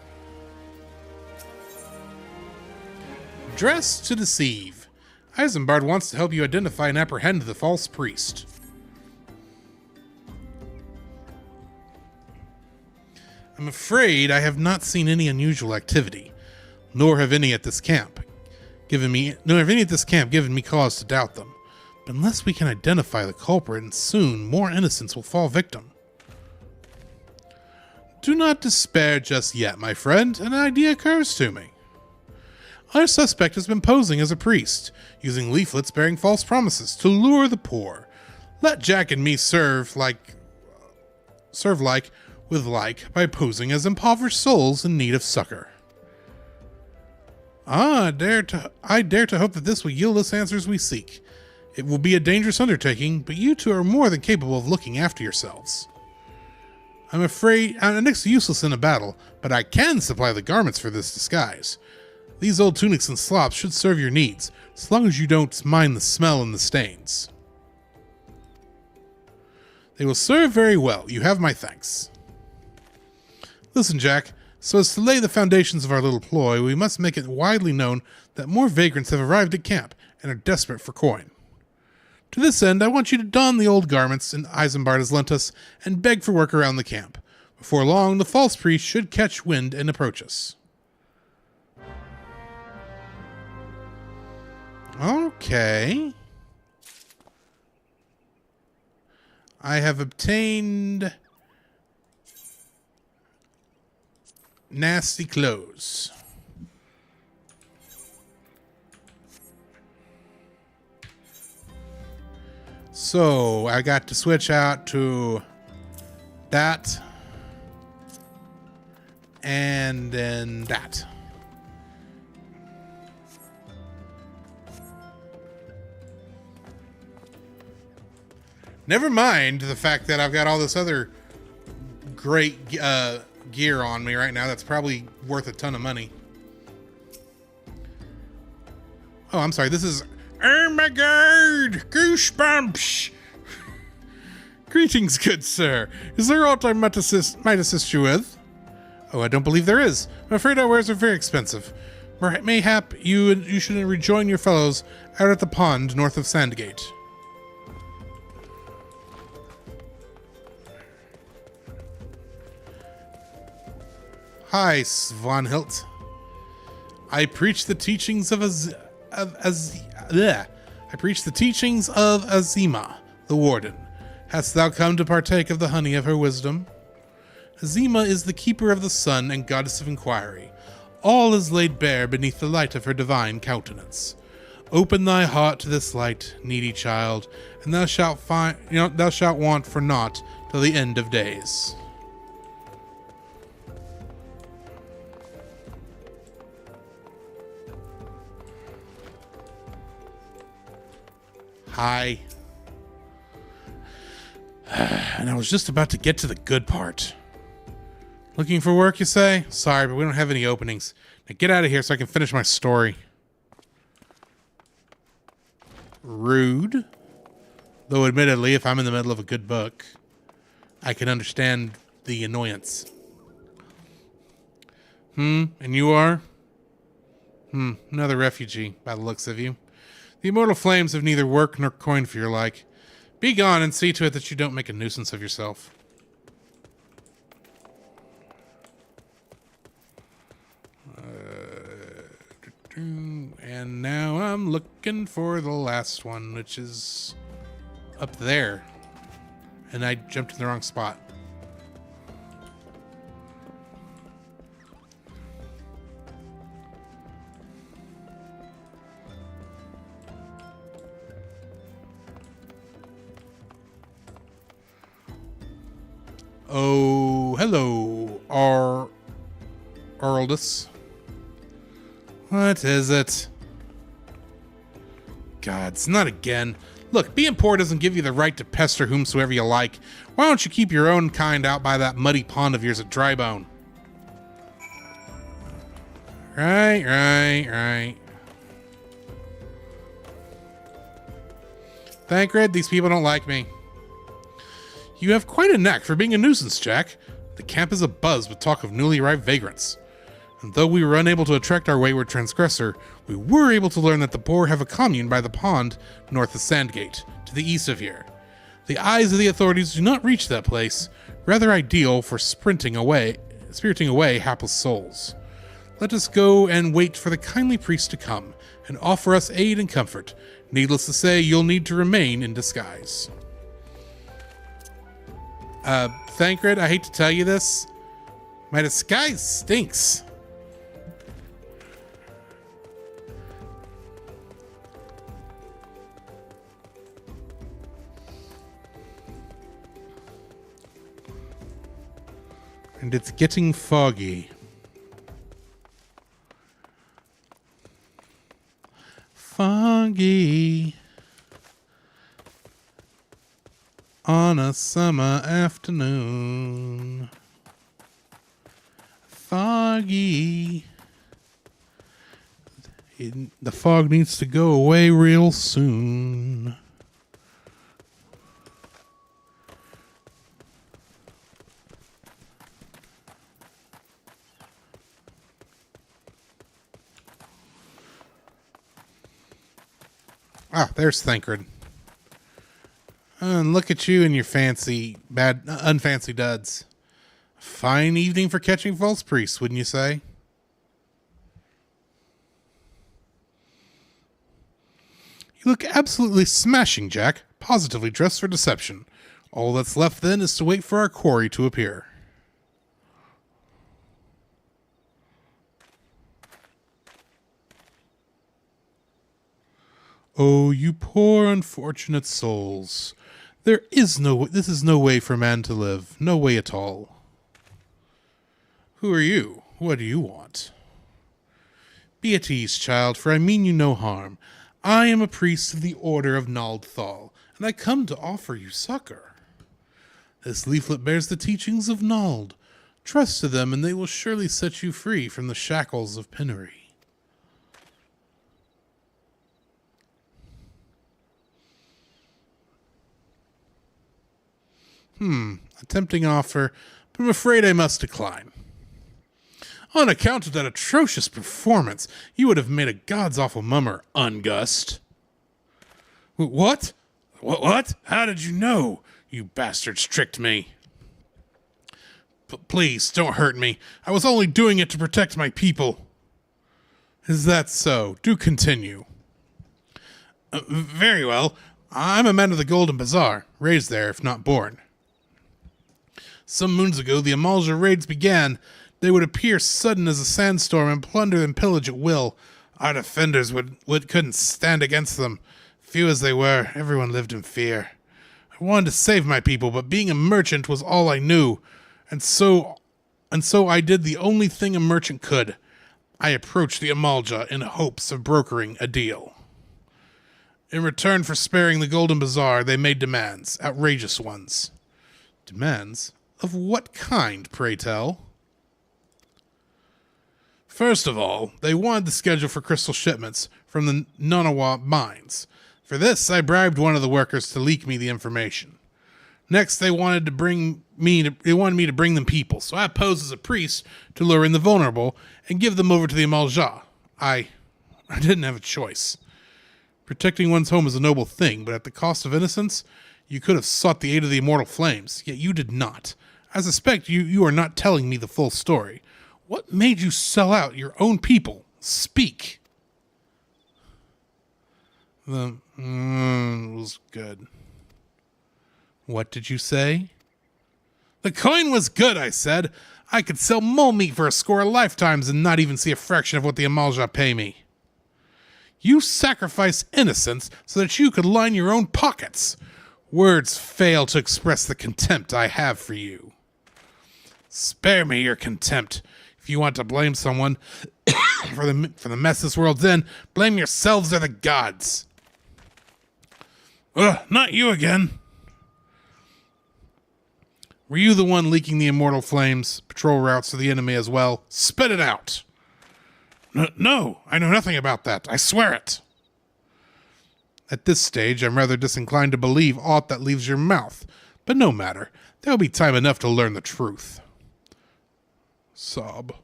Dress to deceive. Isambard wants to help you identify and apprehend the false priest. I'm afraid I have not seen any unusual activity, nor have any at this camp given me cause to doubt them. But unless we can identify the culprit, and soon more innocents will fall victim. Do not despair just yet, my friend. An idea occurs to me. Our suspect has been posing as a priest, using leaflets bearing false promises to lure the poor. Let Jack and me serve like with like by posing as impoverished souls in need of succor. I dare to hope that this will yield us answers we seek. It will be a dangerous undertaking, but you two are more than capable of looking after yourselves. I'm afraid I'm next to useless in a battle, but I can supply the garments for this disguise. These old tunics and slops should serve your needs, as long as you don't mind the smell and the stains. They will serve very well. You have my thanks. Listen, Jack, so as to lay the foundations of our little ploy, we must make it widely known that more vagrants have arrived at camp and are desperate for coin. To this end, I want you to don the old garments Isambard has lent us and beg for work around the camp. Before long, the false priest should catch wind and approach us. Okay. I have obtained nasty clothes. So I got to switch out to that and then that. Never mind the fact that I've got all this other great gear on me right now that's probably worth a ton of money. Oh, I'm sorry. This is... Oh my god! Goosebumps! Greetings, good sir. Is there aught I might assist you with? Oh, I don't believe there is. I'm afraid our wares are very expensive. Mayhap you should rejoin your fellows out at the pond north of Sandgate. Hi, Svanhild. I preach the teachings of Azima, the warden. Hast thou come to partake of the honey of her wisdom? Azima is the keeper of the sun and goddess of inquiry. All is laid bare beneath the light of her divine countenance. Open thy heart to this light, needy child, and thou shalt want for naught till the end of days. Hi. And I was just about to get to the good part. Looking for work, you say? Sorry, but we don't have any openings. Now get out of here so I can finish my story. Rude. Though admittedly, if I'm in the middle of a good book, I can understand the annoyance. And you are? Another refugee, by the looks of you. The immortal flames have neither work nor coin for your like. Be gone and see to it that you don't make a nuisance of yourself. And now I'm looking for the last one, which is up there. And I jumped in the wrong spot. Oh, hello, Araldus. What is it? Gods, not again. Look, being poor doesn't give you the right to pester whomsoever you like. Why don't you keep your own kind out by that muddy pond of yours at Drybone? Right. Thancred, these people don't like me. You have quite a knack for being a nuisance, Jack. The camp is abuzz with talk of newly arrived vagrants. And though we were unable to attract our wayward transgressor, we were able to learn that the poor have a commune by the pond north of Sandgate, to the east of here. The eyes of the authorities do not reach that place, rather ideal for spiriting away hapless souls. Let us go and wait for the kindly priest to come and offer us aid and comfort. Needless to say, you'll need to remain in disguise. Thancred, I hate to tell you this. My disguise stinks. And it's getting foggy. Foggy on a summer afternoon. Foggy. The fog needs to go away real soon. Ah, there's Thancred. And look at you and your unfancy duds. Fine evening for catching false priests, wouldn't you say? You look absolutely smashing, Jack. Positively dressed for deception. All that's left then is to wait for our quarry to appear. Oh, you poor unfortunate souls. This is no way for man to live. No way at all. Who are you? What do you want? Be at ease, child, for I mean you no harm. I am a priest of the Order of Naldthal, and I come to offer you succor. This leaflet bears the teachings of Nald. Trust to them, and they will surely set you free from the shackles of penury. A tempting offer, but I'm afraid I must decline. On account of that atrocious performance, you would have made a god's awful mummer, Ungust. What? What? How did you know? You bastards tricked me. Please, don't hurt me. I was only doing it to protect my people. Is that so? Do continue. Very well. I'm a man of the Golden Bazaar, raised there, if not born. Some moons ago, the Amalja raids began. They would appear sudden as a sandstorm and plunder and pillage at will. Our defenders couldn't stand against them. Few as they were, everyone lived in fear. I wanted to save my people, but being a merchant was all I knew. And so I did the only thing a merchant could. I approached the Amalja in hopes of brokering a deal. In return for sparing the Golden Bazaar, they made demands, outrageous ones. Demands? Of what kind, pray tell? First of all, they wanted the schedule for crystal shipments from the Nanawa mines. For this, I bribed one of the workers to leak me the information. Next, they wanted me to bring them people, so I posed as a priest to lure in the vulnerable and give them over to the Amalja. I didn't have a choice. Protecting one's home is a noble thing, but at the cost of innocence, you could have sought the aid of the immortal flames, yet you did not. I suspect you are not telling me the full story. What made you sell out your own people? Speak. Was good. What did you say? The coin was good, I said. I could sell mole meat for a score of lifetimes and not even see a fraction of what the Amalja pay me. You sacrifice innocence so that you could line your own pockets. Words fail to express the contempt I have for you. Spare me your contempt. If you want to blame someone for the mess this world's in, blame yourselves or the gods. Not you again. Were you the one leaking the immortal flames, patrol routes to the enemy as well? Spit it out. No, I know nothing about that. I swear it. At this stage, I'm rather disinclined to believe aught that leaves your mouth. But no matter. There will be time enough to learn the truth. Sob.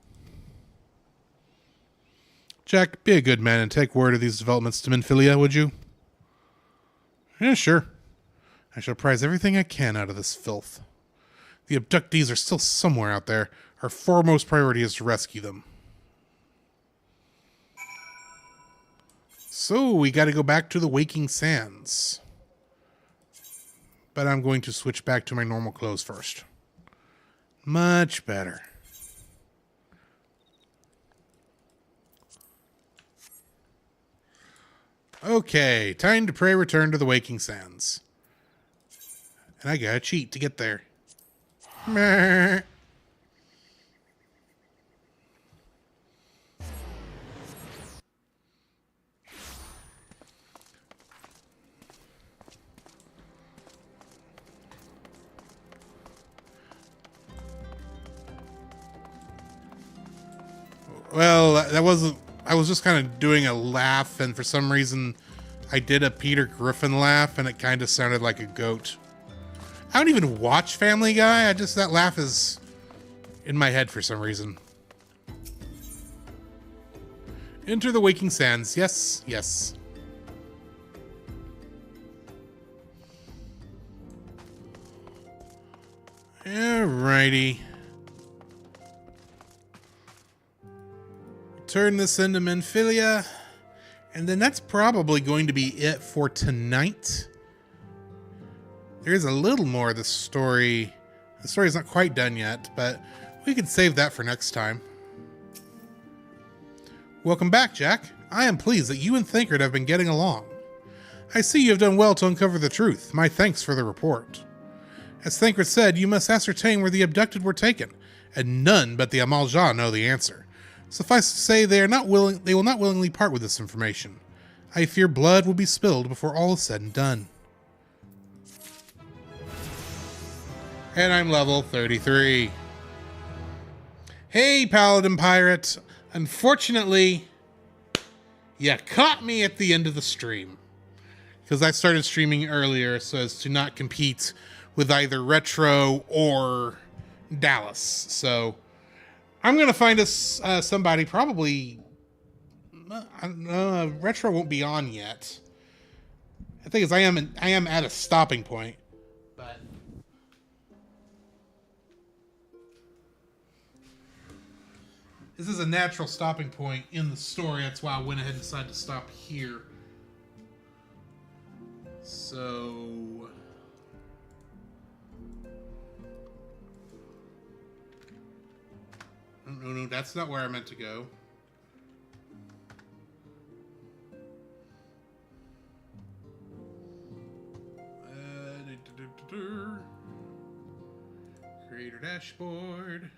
Jack, be a good man and take word of these developments to Minfilia, would you? Yeah, sure. I shall prize everything I can out of this filth. The abductees are still somewhere out there. Our foremost priority is to rescue them. So, we gotta go back to the Waking Sands. But I'm going to switch back to my normal clothes first. Much better. Okay, time to pray return to the Waking Sands. And I gotta cheat to get there. Meh. Well, that wasn't... I was just kind of doing a laugh, and for some reason, I did a Peter Griffin laugh, and it kind of sounded like a goat. I don't even watch Family Guy. That laugh is in my head for some reason. Enter the Waking Sands. Yes, yes. Alrighty. Turn this into Minfilia, and then that's probably going to be it for tonight. There's a little more of the story. The story's not quite done yet, but we can save that for next time. Welcome back, Jack. I am pleased that you and Thancred have been getting along. I see you have done well to uncover the truth. My thanks for the report. As Thancred said, you must ascertain where the abducted were taken, and none but the Amalja know the answer. Suffice to say, they will not willingly part with this information. I fear blood will be spilled before all is said and done. And I'm level 33. Hey, Paladin Pirate. Unfortunately, you caught me at the end of the stream. Because I started streaming earlier so as to not compete with either Retro or Dallas. So I'm going to find us somebody, probably, I don't know, Retro won't be on yet. The thing is, I am at a stopping point, but this is a natural stopping point in the story. That's why I went ahead and decided to stop here. So no, that's not where I meant to go. Creator dashboard.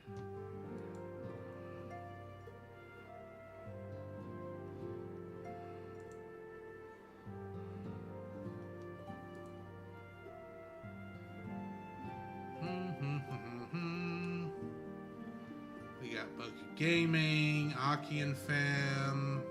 We got Bucket Gaming, Aki and Fam.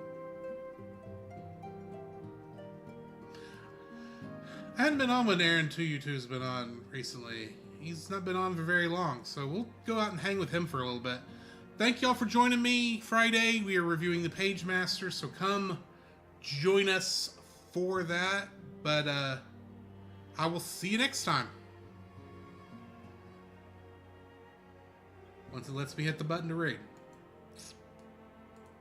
I hadn't been on when Aaron 2U2 has been on recently. He's not been on for very long, so we'll go out and hang with him for a little bit. Thank y'all for joining me. Friday, we are reviewing the Page Master, so come join us for that. But I will see you next time. Once it lets me hit the button to raid.